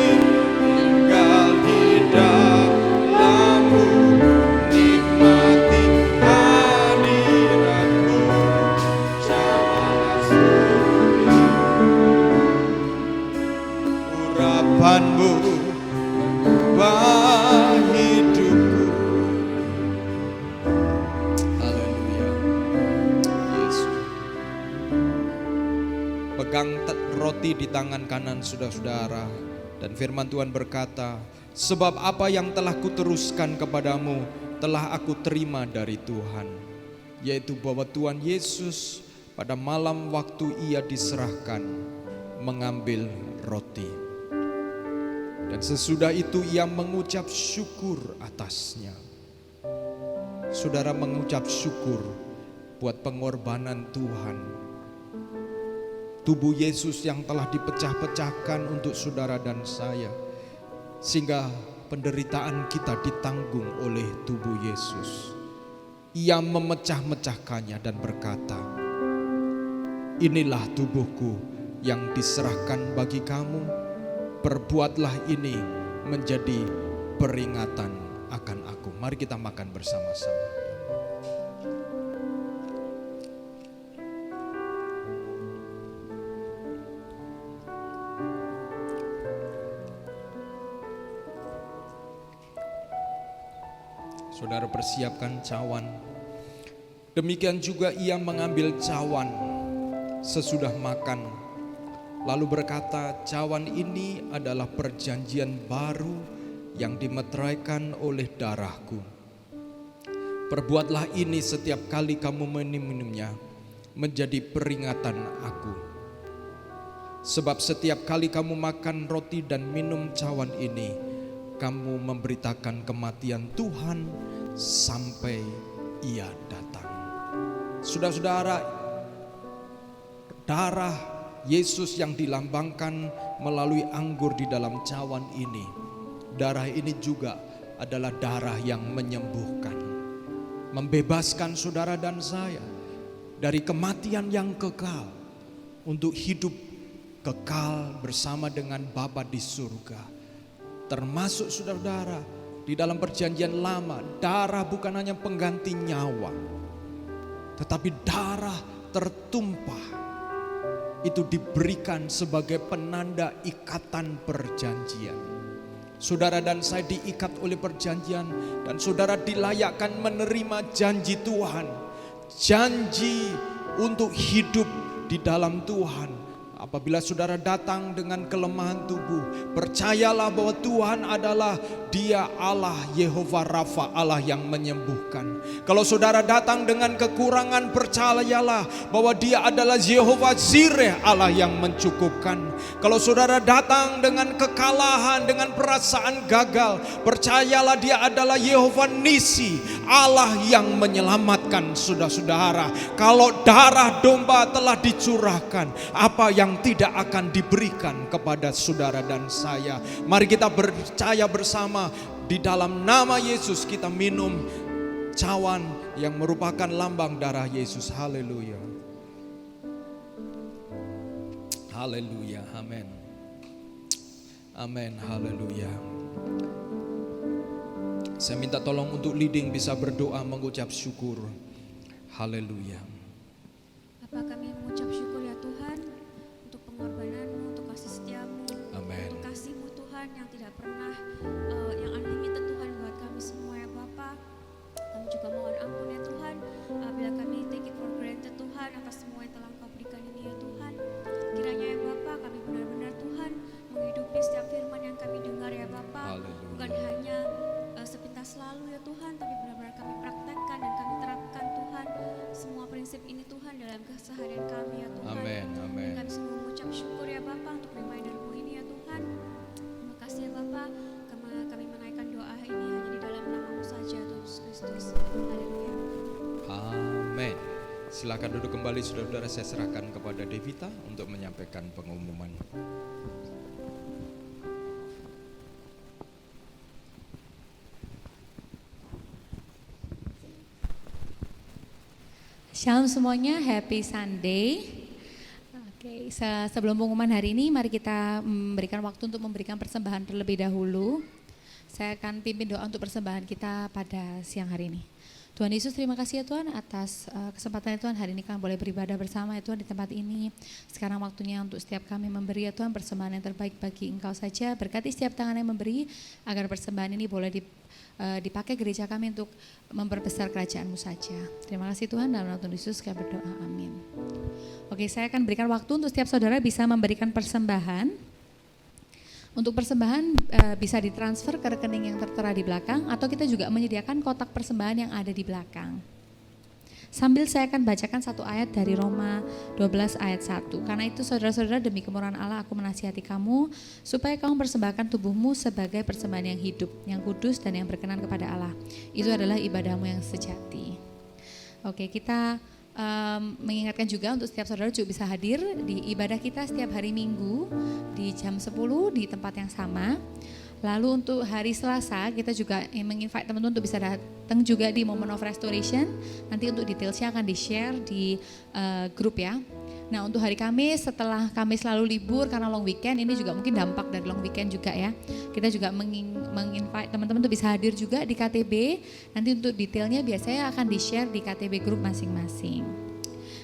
tinggal di dalammu, nikmati hadiratmu, jamahlah seluruh urapanmu mengubah hidupku. Haleluya. Yesus. Pegang roti di tangan kanan saudara-saudara, dan firman Tuhan berkata, sebab apa yang telah kuteruskan kepadamu telah aku terima dari Tuhan, yaitu bahwa Tuhan Yesus pada malam waktu ia diserahkan mengambil roti, dan sesudah itu ia mengucap syukur atasnya. Saudara mengucap syukur buat pengorbanan Tuhan, tubuh Yesus yang telah dipecah-pecahkan untuk saudara dan saya, sehingga penderitaan kita ditanggung oleh tubuh Yesus. Ia memecah-mecahkannya dan berkata, inilah tubuhku yang diserahkan bagi kamu, perbuatlah ini menjadi peringatan akan aku. Mari kita makan bersama-sama. Saudara persiapkan cawan. Demikian juga ia mengambil cawan sesudah makan, lalu berkata, cawan ini adalah perjanjian baru yang dimeteraikan oleh darahku. Perbuatlah ini setiap kali kamu minumnya menjadi peringatan aku. Sebab setiap kali kamu makan roti dan minum cawan ini, kamu memberitakan kematian Tuhan sampai ia datang. Saudara-saudara, darah Yesus yang dilambangkan melalui anggur di dalam cawan ini, darah ini juga adalah darah yang menyembuhkan, membebaskan saudara dan saya dari kematian yang kekal untuk hidup kekal bersama dengan Bapa di surga. Termasuk saudara-saudara, di dalam perjanjian lama, darah bukan hanya pengganti nyawa, tetapi darah tertumpah itu diberikan sebagai penanda ikatan perjanjian. Saudara dan saya diikat oleh perjanjian, dan saudara dilayakkan menerima janji Tuhan. Janji untuk hidup di dalam Tuhan, Apabila saudara datang dengan kelemahan tubuh, percayalah bahwa Tuhan adalah Dia Allah Yehova Rafa, Allah yang menyembuhkan. Kalau saudara datang dengan kekurangan, percayalah bahwa Dia adalah Yehova Jireh, Allah yang mencukupkan. Kalau saudara datang dengan kekalahan, dengan perasaan gagal, percayalah Dia adalah Yehova Nisi, Allah yang menyelamatkan saudara-saudara. Kalau darah domba telah dicurahkan, apa yang tidak akan diberikan kepada saudara dan saya? Mari kita percaya bersama, di dalam nama Yesus kita minum cawan yang merupakan lambang darah Yesus. Haleluya. Haleluya. Amin. Amin. Haleluya. Saya minta tolong untuk leading bisa berdoa mengucap syukur. Haleluya. Bapa, kami mengucap syukur ya Tuhan untuk pengorbanan-Mu, untuk kasih setia-Mu, Amin. untuk kasih-Mu Tuhan yang tidak pernah, yang unlimited Tuhan buat kami semua ya Bapa. Kami juga mohon ampun ya Tuhan, bila kami take it for granted Tuhan atas semua yang telah Engkau berikan ini ya Tuhan. Kiranya ya Bapa, kami benar-benar Tuhan menghidupi setiap firman yang kami dengar ya Bapa. Haleluya. Bukan hanya sepintas lalu ya Tuhan, tapi benar-benar kami praktekkan dan kami terapkan Tuhan semua prinsip ini Tuhan dalam keseharian kami ya Tuhan. Amin. Amin. Kami semua mengucap syukur ya Bapa untuk reminder-Mu ini ya Tuhan. Terima kasih ya Bapa, kami menaikkan doa ini hanya di dalam nama-Mu saja Tuhan Yesus Kristus. Haleluya. Amin. Silakan duduk kembali saudara-saudara, saya serahkan kepada Devita untuk menyampaikan pengumuman. Shalom semuanya, happy Sunday. Oke, sebelum pengumuman hari ini, mari kita memberikan waktu untuk memberikan persembahan terlebih dahulu. Saya akan pimpin doa untuk persembahan kita pada siang hari ini. Tuhan Yesus, terima kasih ya Tuhan atas kesempatan ya Tuhan, hari ini kami boleh beribadah bersama ya Tuhan di tempat ini. Sekarang waktunya untuk setiap kami memberi ya Tuhan persembahan yang terbaik bagi Engkau saja. Berkati setiap tangan yang memberi agar persembahan ini boleh dipakai gereja kami untuk memperbesar kerajaan-Mu saja. Terima kasih Tuhan, dalam nama Tuhan Yesus kami berdoa, amin. Oke, saya akan berikan waktu untuk setiap saudara bisa memberikan persembahan. Untuk persembahan bisa ditransfer ke rekening yang tertera di belakang, atau kita juga menyediakan kotak persembahan yang ada di belakang. Sambil saya akan bacakan satu ayat dari Roma 12 ayat 1. Karena itu saudara-saudara, demi kemurahan Allah aku menasihati kamu, supaya kamu persembahkan tubuhmu sebagai persembahan yang hidup, yang kudus dan yang berkenan kepada Allah. Itu adalah ibadahmu yang sejati. Oke, kita mengingatkan juga untuk setiap saudara juga bisa hadir di ibadah kita setiap hari Minggu di jam 10 di tempat yang sama. Lalu untuk hari Selasa kita juga menginvite teman-teman untuk bisa datang juga di Moment of Restoration. Nanti untuk detailsnya akan di-share di grup ya. Nah untuk hari Kamis, setelah Kamis lalu libur karena long weekend, ini juga mungkin dampak dari long weekend juga ya. Kita juga menginvite teman-teman untuk bisa hadir juga di KTB. Nanti untuk detailnya biasanya akan di-share di KTB grup masing-masing.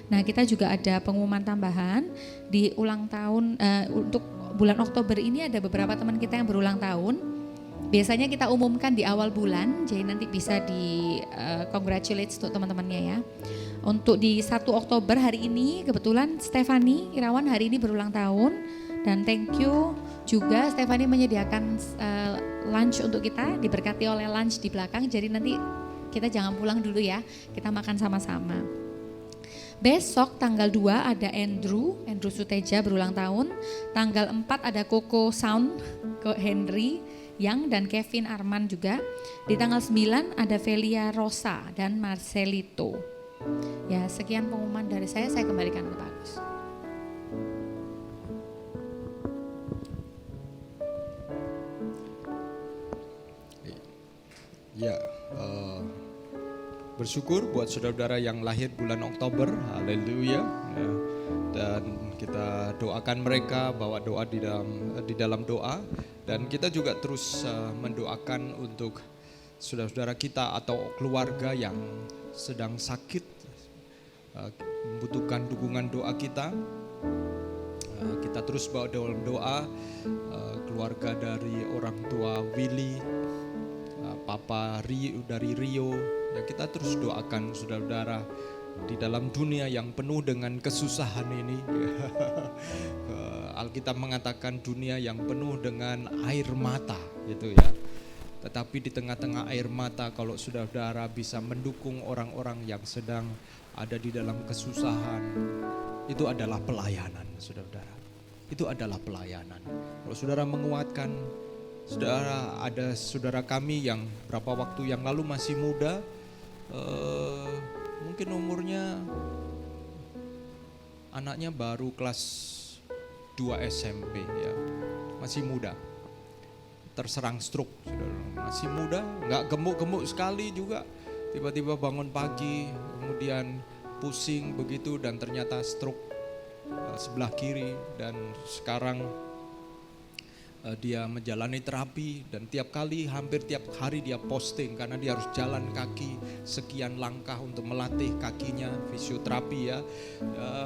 Nah kita juga ada pengumuman tambahan di ulang tahun untuk bulan Oktober ini, ada beberapa teman kita yang berulang tahun. Biasanya kita umumkan di awal bulan, jadi nanti bisa di congratulate untuk teman-temannya ya. Untuk di 1 Oktober hari ini kebetulan Stefani Irawan hari ini berulang tahun, dan thank you juga Stefani menyediakan lunch untuk kita, diberkati oleh lunch di belakang, jadi nanti kita jangan pulang dulu ya, kita makan sama-sama. Besok tanggal 2 ada Andrew Suteja berulang tahun. Tanggal 4 ada Coco Sound, Henry, Yang dan Kevin Arman juga. Di tanggal 9 ada Velia Rosa dan Marcelito. Ya, sekian pengumuman dari saya kembalikan ke Pak Agus. Ya, bersyukur buat saudara-saudara yang lahir bulan Oktober, haleluya. Ya. Dan kita doakan mereka, bawa doa di dalam doa, dan kita juga terus mendoakan untuk saudara-saudara kita atau keluarga yang sedang sakit, membutuhkan dukungan doa kita. Kita terus bawa dalam doa keluarga dari orang tua Willy, Papa dari Rio, ya kita terus doakan saudara-saudara di dalam dunia yang penuh dengan kesusahan ini. Alkitab mengatakan dunia yang penuh dengan air mata gitu ya. Tetapi di tengah-tengah air mata kalau saudara bisa mendukung orang-orang yang sedang ada di dalam kesusahan, itu adalah pelayanan saudara. Itu adalah pelayanan. Kalau saudara menguatkan, saudara, ada saudara kami yang berapa waktu yang lalu masih muda, mungkin umurnya anaknya baru kelas 2 SMP ya, masih muda, terserang stroke, saudara. Masih muda, nggak gemuk-gemuk sekali juga, tiba-tiba bangun pagi, kemudian pusing begitu dan ternyata stroke sebelah kiri, dan sekarang dia menjalani terapi, dan hampir tiap hari dia posting karena dia harus jalan kaki sekian langkah untuk melatih kakinya, fisioterapi ya.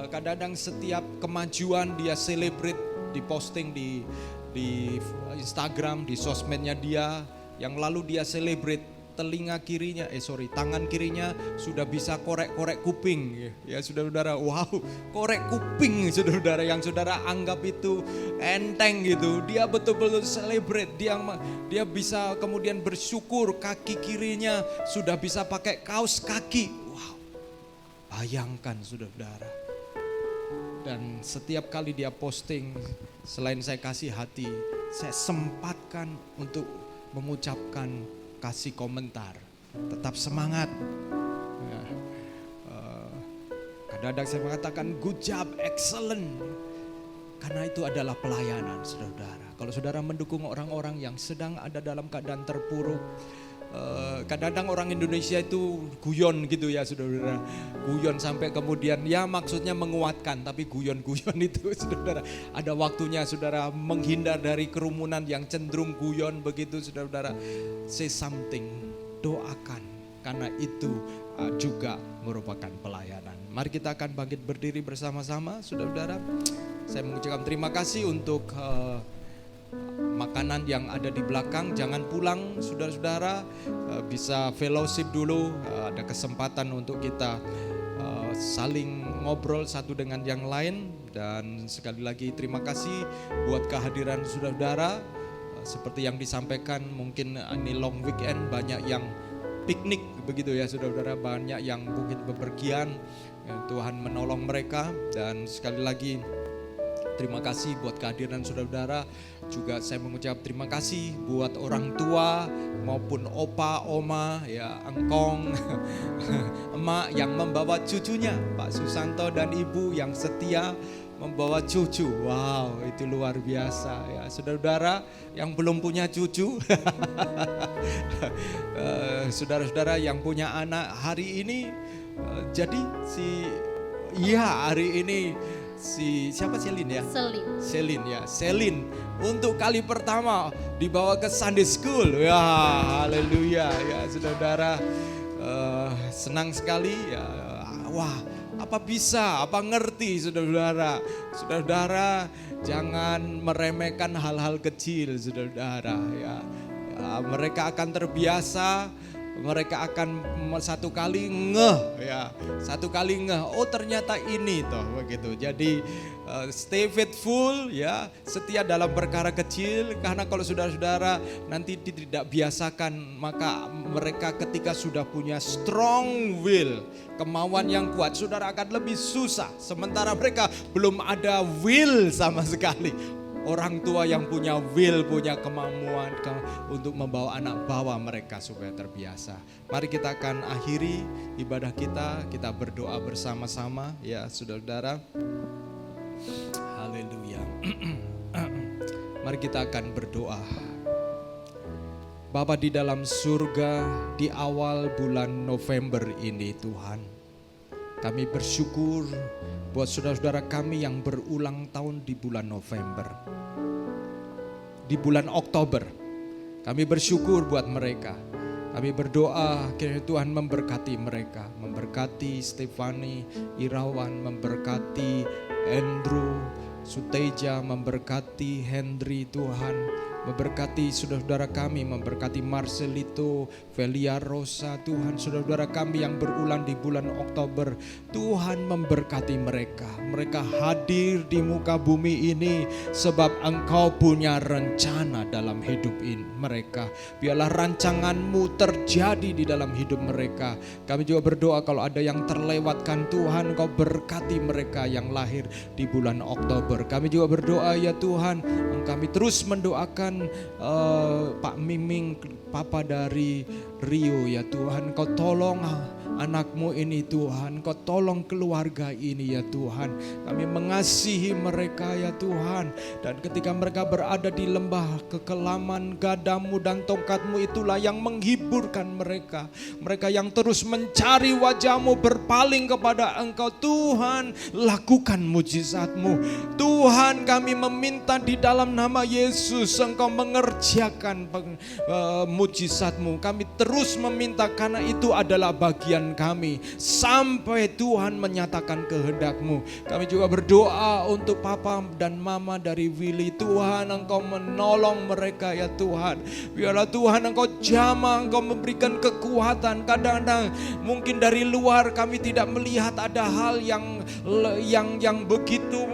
Kadang-kadang setiap kemajuan dia celebrate, diposting di Instagram, di sosmednya dia. Yang lalu dia celebrate tangan kirinya sudah bisa korek-korek kuping ya saudara-saudara. Wow, korek kuping saudara-saudara, yang saudara anggap itu enteng gitu, dia betul-betul celebrate. Dia bisa kemudian bersyukur kaki kirinya sudah bisa pakai kaos kaki. Wow, bayangkan saudara-saudara. Dan setiap kali dia posting, selain saya kasih hati, saya sempatkan untuk mengucapkan, kasih komentar, tetap semangat. Kadang-kadang saya mengatakan good job, excellent. Karena itu adalah pelayanan saudara. Kalau saudara mendukung orang-orang yang sedang ada dalam keadaan terpuruk, kadang-kadang orang Indonesia itu guyon gitu ya saudara. Guyon sampai kemudian ya maksudnya menguatkan, tapi guyon-guyon itu saudara. Ada waktunya saudara menghindar dari kerumunan yang cenderung guyon begitu saudara. Say something, doakan, karena itu juga merupakan pelayanan. Mari kita akan bangkit berdiri bersama-sama saudara-saudara. Saya mengucapkan terima kasih untuk makanan yang ada di belakang. Jangan pulang saudara-saudara, bisa fellowship dulu, ada kesempatan untuk kita saling ngobrol satu dengan yang lain. Dan sekali lagi terima kasih buat kehadiran saudara-saudara. Seperti yang disampaikan, mungkin ini long weekend, banyak yang piknik begitu ya saudara-saudara, banyak yang mungkin bepergian, ya, Tuhan menolong mereka. Dan sekali lagi terima kasih buat kehadiran saudara-saudara. Juga saya mengucap terima kasih buat orang tua maupun opa, oma, ya, engkong, emak yang membawa cucunya, Pak Susanto dan Ibu yang setia membawa cucu. Wow, itu luar biasa ya saudara-saudara yang belum punya cucu. Saudara-saudara yang punya anak hari ini, jadi hari ini siapa Selin ya? Selin ya, Selin untuk kali pertama dibawa ke Sunday School. Ya, haleluya ya saudara-saudara. Senang sekali ya. Wah, apa ngerti saudara-saudara. Saudara-saudara jangan meremehkan hal-hal kecil saudara-saudara ya. Mereka akan terbiasa, mereka akan satu kali ngeh, oh ternyata ini toh begitu. Jadi stay faithful ya, setia dalam perkara kecil, karena kalau saudara-saudara nanti tidak biasakan, maka mereka ketika sudah punya strong will, kemauan yang kuat, saudara akan lebih susah. Sementara mereka belum ada will sama sekali. Orang tua yang punya will, punya kemampuan untuk membawa anak, bawa mereka supaya terbiasa. Mari kita akan akhiri ibadah kita berdoa bersama-sama ya saudara-saudara. Haleluya. Mari kita akan berdoa. Bapa di dalam surga, di awal bulan November ini Tuhan, kami bersyukur buat saudara-saudara kami yang berulang tahun di bulan November. Di bulan Oktober, kami bersyukur buat mereka. Kami berdoa kiranya Tuhan memberkati mereka, memberkati Stefani Irawan, memberkati Andrew Suteja, memberkati Henry Tuhan, memberkati saudara-saudara kami, memberkati Marcelito, Velia Rosa, Tuhan saudara-saudara kami yang berulang di bulan Oktober, Tuhan memberkati mereka. Mereka hadir di muka bumi ini sebab Engkau punya rencana dalam hidup ini mereka. Biarlah rancangan-Mu terjadi di dalam hidup mereka. Kami juga berdoa kalau ada yang terlewatkan, Tuhan Engkau berkati mereka yang lahir di bulan Oktober. Kami juga berdoa ya Tuhan, kami terus mendoakan Pak Miming, Papa dari Rio ya Tuhan. Kau tolong anak-Mu ini Tuhan, Kau tolong keluarga ini ya Tuhan. Kami mengasihi mereka ya Tuhan. Dan ketika mereka berada di lembah kekelaman, gadamu dan tongkat-Mu itulah yang menghiburkan mereka. Mereka yang terus mencari wajah-Mu, berpaling kepada Engkau. Tuhan, lakukan mujizat-Mu. Tuhan, kami meminta di dalam nama Yesus Engkau mengerjakan mujizat-Mu. Kami terus meminta karena itu adalah bagian kami sampai Tuhan menyatakan kehendak-Mu. Kami juga berdoa untuk Papa dan Mama dari Willy. Tuhan, Engkau menolong mereka ya Tuhan. Biarlah Tuhan Engkau jamah, Engkau memberikan kekuatan. Kadang-kadang mungkin dari luar kami tidak melihat ada hal yang begitu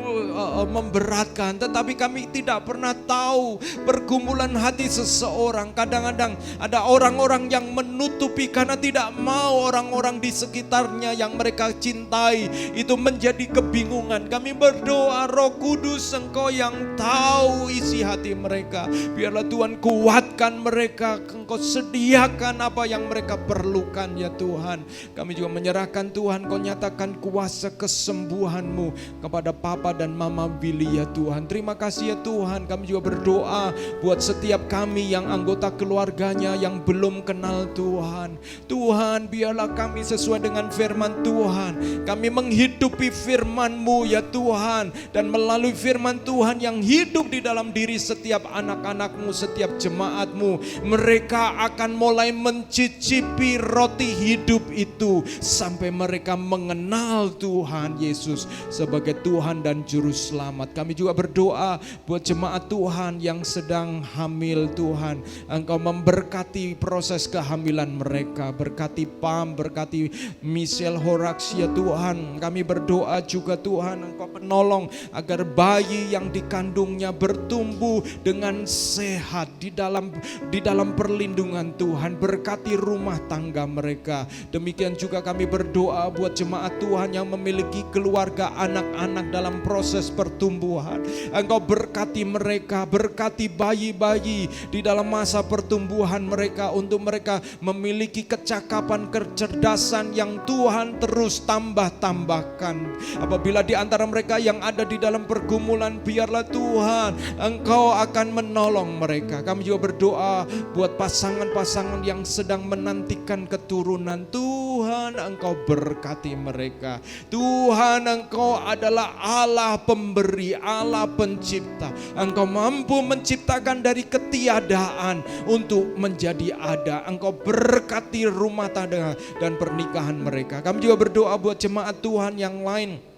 memberatkan, tetapi kami tidak pernah tahu pergumulan hati seseorang. Kadang-kadang ada orang-orang yang menutupi karena tidak mau orang-orang di sekitarnya yang mereka cintai itu menjadi kebingungan. Kami berdoa Roh Kudus, Engkau yang tahu isi hati mereka. Biarlah Tuhan kuatkan mereka, Engkau sediakan apa yang mereka perlukan ya Tuhan. Kami juga menyerahkan Tuhan, Kau nyatakan kuasa kesembuhan-Mu kepada Papa dan Mama Billy ya Tuhan. Terima kasih ya Tuhan. Kami juga berdoa buat setiap kami yang anggota keluarganya yang belum kenal Tuhan. Tuhan, biarlah kami sesuai dengan firman Tuhan. Kami menghidupi firman-Mu ya Tuhan. Dan melalui firman Tuhan yang hidup di dalam diri setiap anak-anak-Mu, setiap jemaat-Mu, mereka akan mulai mencicipi roti hidup itu sampai mereka mengenal Tuhan Yesus sebagai Tuhan dan Juru Selamat. Kami juga berdoa buat jemaat Tuhan yang sedang hamil Tuhan. Engkau memberkati proses kehamilan mereka. Berkati Pam, berkati Michelle Horax ya Tuhan. Kami berdoa juga Tuhan, Engkau penolong agar bayi yang dikandungnya bertumbuh dengan sehat di dalam perlindungan Tuhan. Berkati rumah tangga mereka. Demikian juga kami berdoa buat jemaat Tuhan yang memiliki keluarga anak-anak dalam proses pertumbuhan. Engkau berkati mereka, berkati bayi-bayi di dalam masa pertumbuhan mereka, untuk mereka memiliki kecakapan, kecerdasan yang Tuhan terus tambahkan. Apabila di antara mereka yang ada di dalam pergumulan, biarlah Tuhan Engkau akan menolong mereka. Kami juga berdoa buat pasangan-pasangan yang sedang menantikan keturunan. Tuhan, Engkau berkati mereka. Tuhan, Engkau adalah Allah pemberi, Allah pencipta. Engkau mampu menciptakan dari ketiadaan untuk menjadi ada. Engkau berkati rumah tangga dan pernikahan mereka. Kami juga berdoa buat jemaat Tuhan yang lain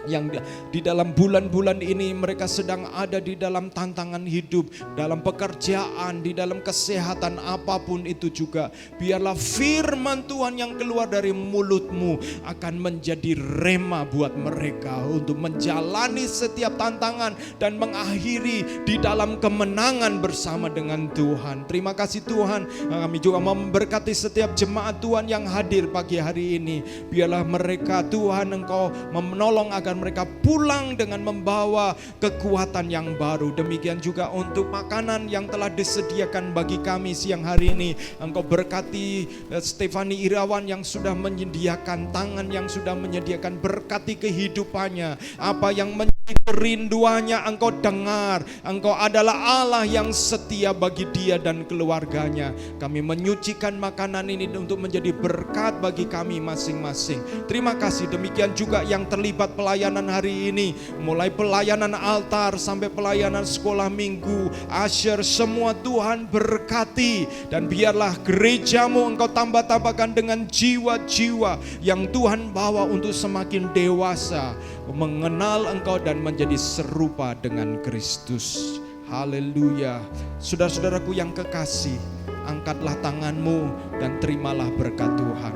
yang di dalam bulan-bulan ini mereka sedang ada di dalam tantangan hidup, dalam pekerjaan, di dalam kesehatan apapun itu juga. Biarlah firman Tuhan yang keluar dari mulut-Mu akan menjadi rema buat mereka untuk menjalani setiap tantangan dan mengakhiri di dalam kemenangan bersama dengan Tuhan. Terima kasih Tuhan. Kami juga memberkati setiap jemaat Tuhan yang hadir pagi hari ini. Biarlah mereka Tuhan Engkau menolong agar mereka pulang dengan membawa kekuatan yang baru. Demikian juga untuk makanan yang telah disediakan bagi kami siang hari ini. Engkau berkati Stefani Irawan yang sudah menyediakan, tangan yang sudah menyediakan, berkati kehidupannya. Apa yang menjadi kerinduannya Engkau dengar. Engkau adalah Allah yang setia bagi dia dan keluarganya. Kami menyucikan makanan ini untuk menjadi berkat bagi kami masing-masing. Terima kasih. Demikian juga yang terlibat pelayanan hari ini, mulai pelayanan altar sampai pelayanan sekolah minggu, asyir, semua Tuhan berkati. Dan biarlah gereja-Mu Engkau tambah-tambahkan dengan jiwa-jiwa yang Tuhan bawa untuk semakin dewasa mengenal Engkau dan menjadi serupa dengan Kristus. Haleluya. Saudara-saudaraku yang kekasih, angkatlah tanganmu dan terimalah berkat Tuhan.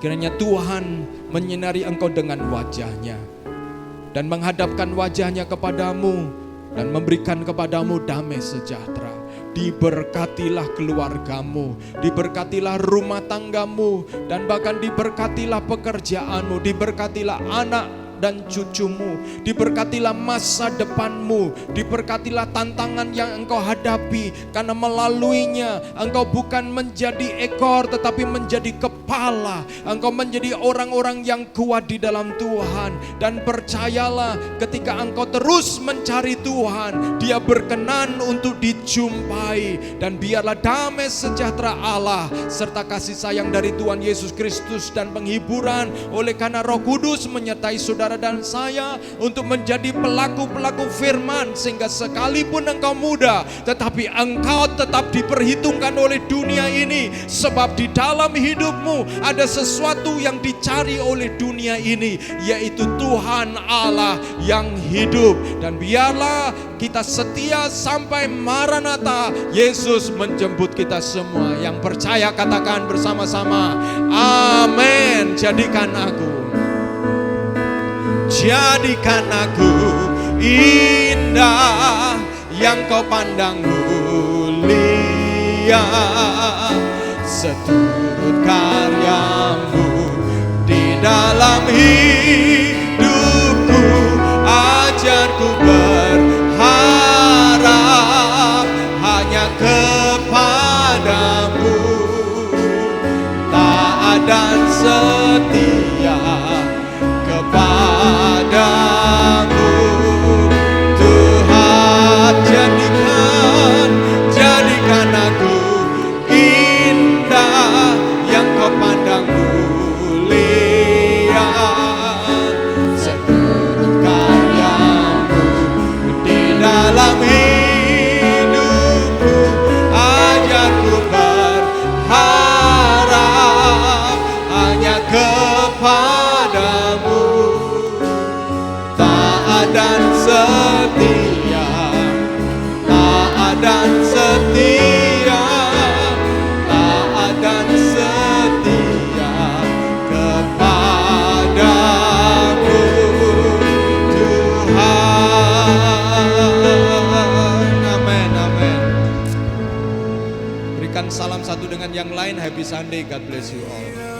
Kiranya Tuhan menyinari engkau dengan wajahnya dan menghadapkan wajahnya kepadamu dan memberikan kepadamu damai sejahtera. Diberkatilah keluargamu, diberkatilah rumah tanggamu, dan bahkan diberkatilah pekerjaanmu, diberkatilah anak dan cucumu, diberkatilah masa depanmu, diberkatilah tantangan yang engkau hadapi, karena melaluinya engkau bukan menjadi ekor tetapi menjadi kepala. Engkau menjadi orang-orang yang kuat di dalam Tuhan, dan percayalah ketika engkau terus mencari Tuhan, Dia berkenan untuk dijumpai. Dan biarlah damai sejahtera Allah serta kasih sayang dari Tuhan Yesus Kristus dan penghiburan oleh karena Roh Kudus menyertai saudara dan saya untuk menjadi pelaku-pelaku firman, sehingga sekalipun engkau muda tetapi engkau tetap diperhitungkan oleh dunia ini, sebab di dalam hidupmu ada sesuatu yang dicari oleh dunia ini, yaitu Tuhan Allah yang hidup. Dan biarlah kita setia sampai Maranatha, Yesus menjemput kita semua. Yang percaya katakan bersama-sama, amin. Jadikan aku indah yang kau pandang mulia, seturut karyamu di dalam hidupku. Ajarku berharap hanya kepadamu, taat dan setia kepadamu. Tuhan, jadikan aku indah yang kau pandang mulia, seturut karyamu di dalam hidupku. Ajarku berharap hanya kepadamu, taat dan setia, taat dan setia, taat dan setia kepadamu, Tuhan. Amin, amin. Berikan salam satu dengan yang lain. Happy Sunday, God bless you all.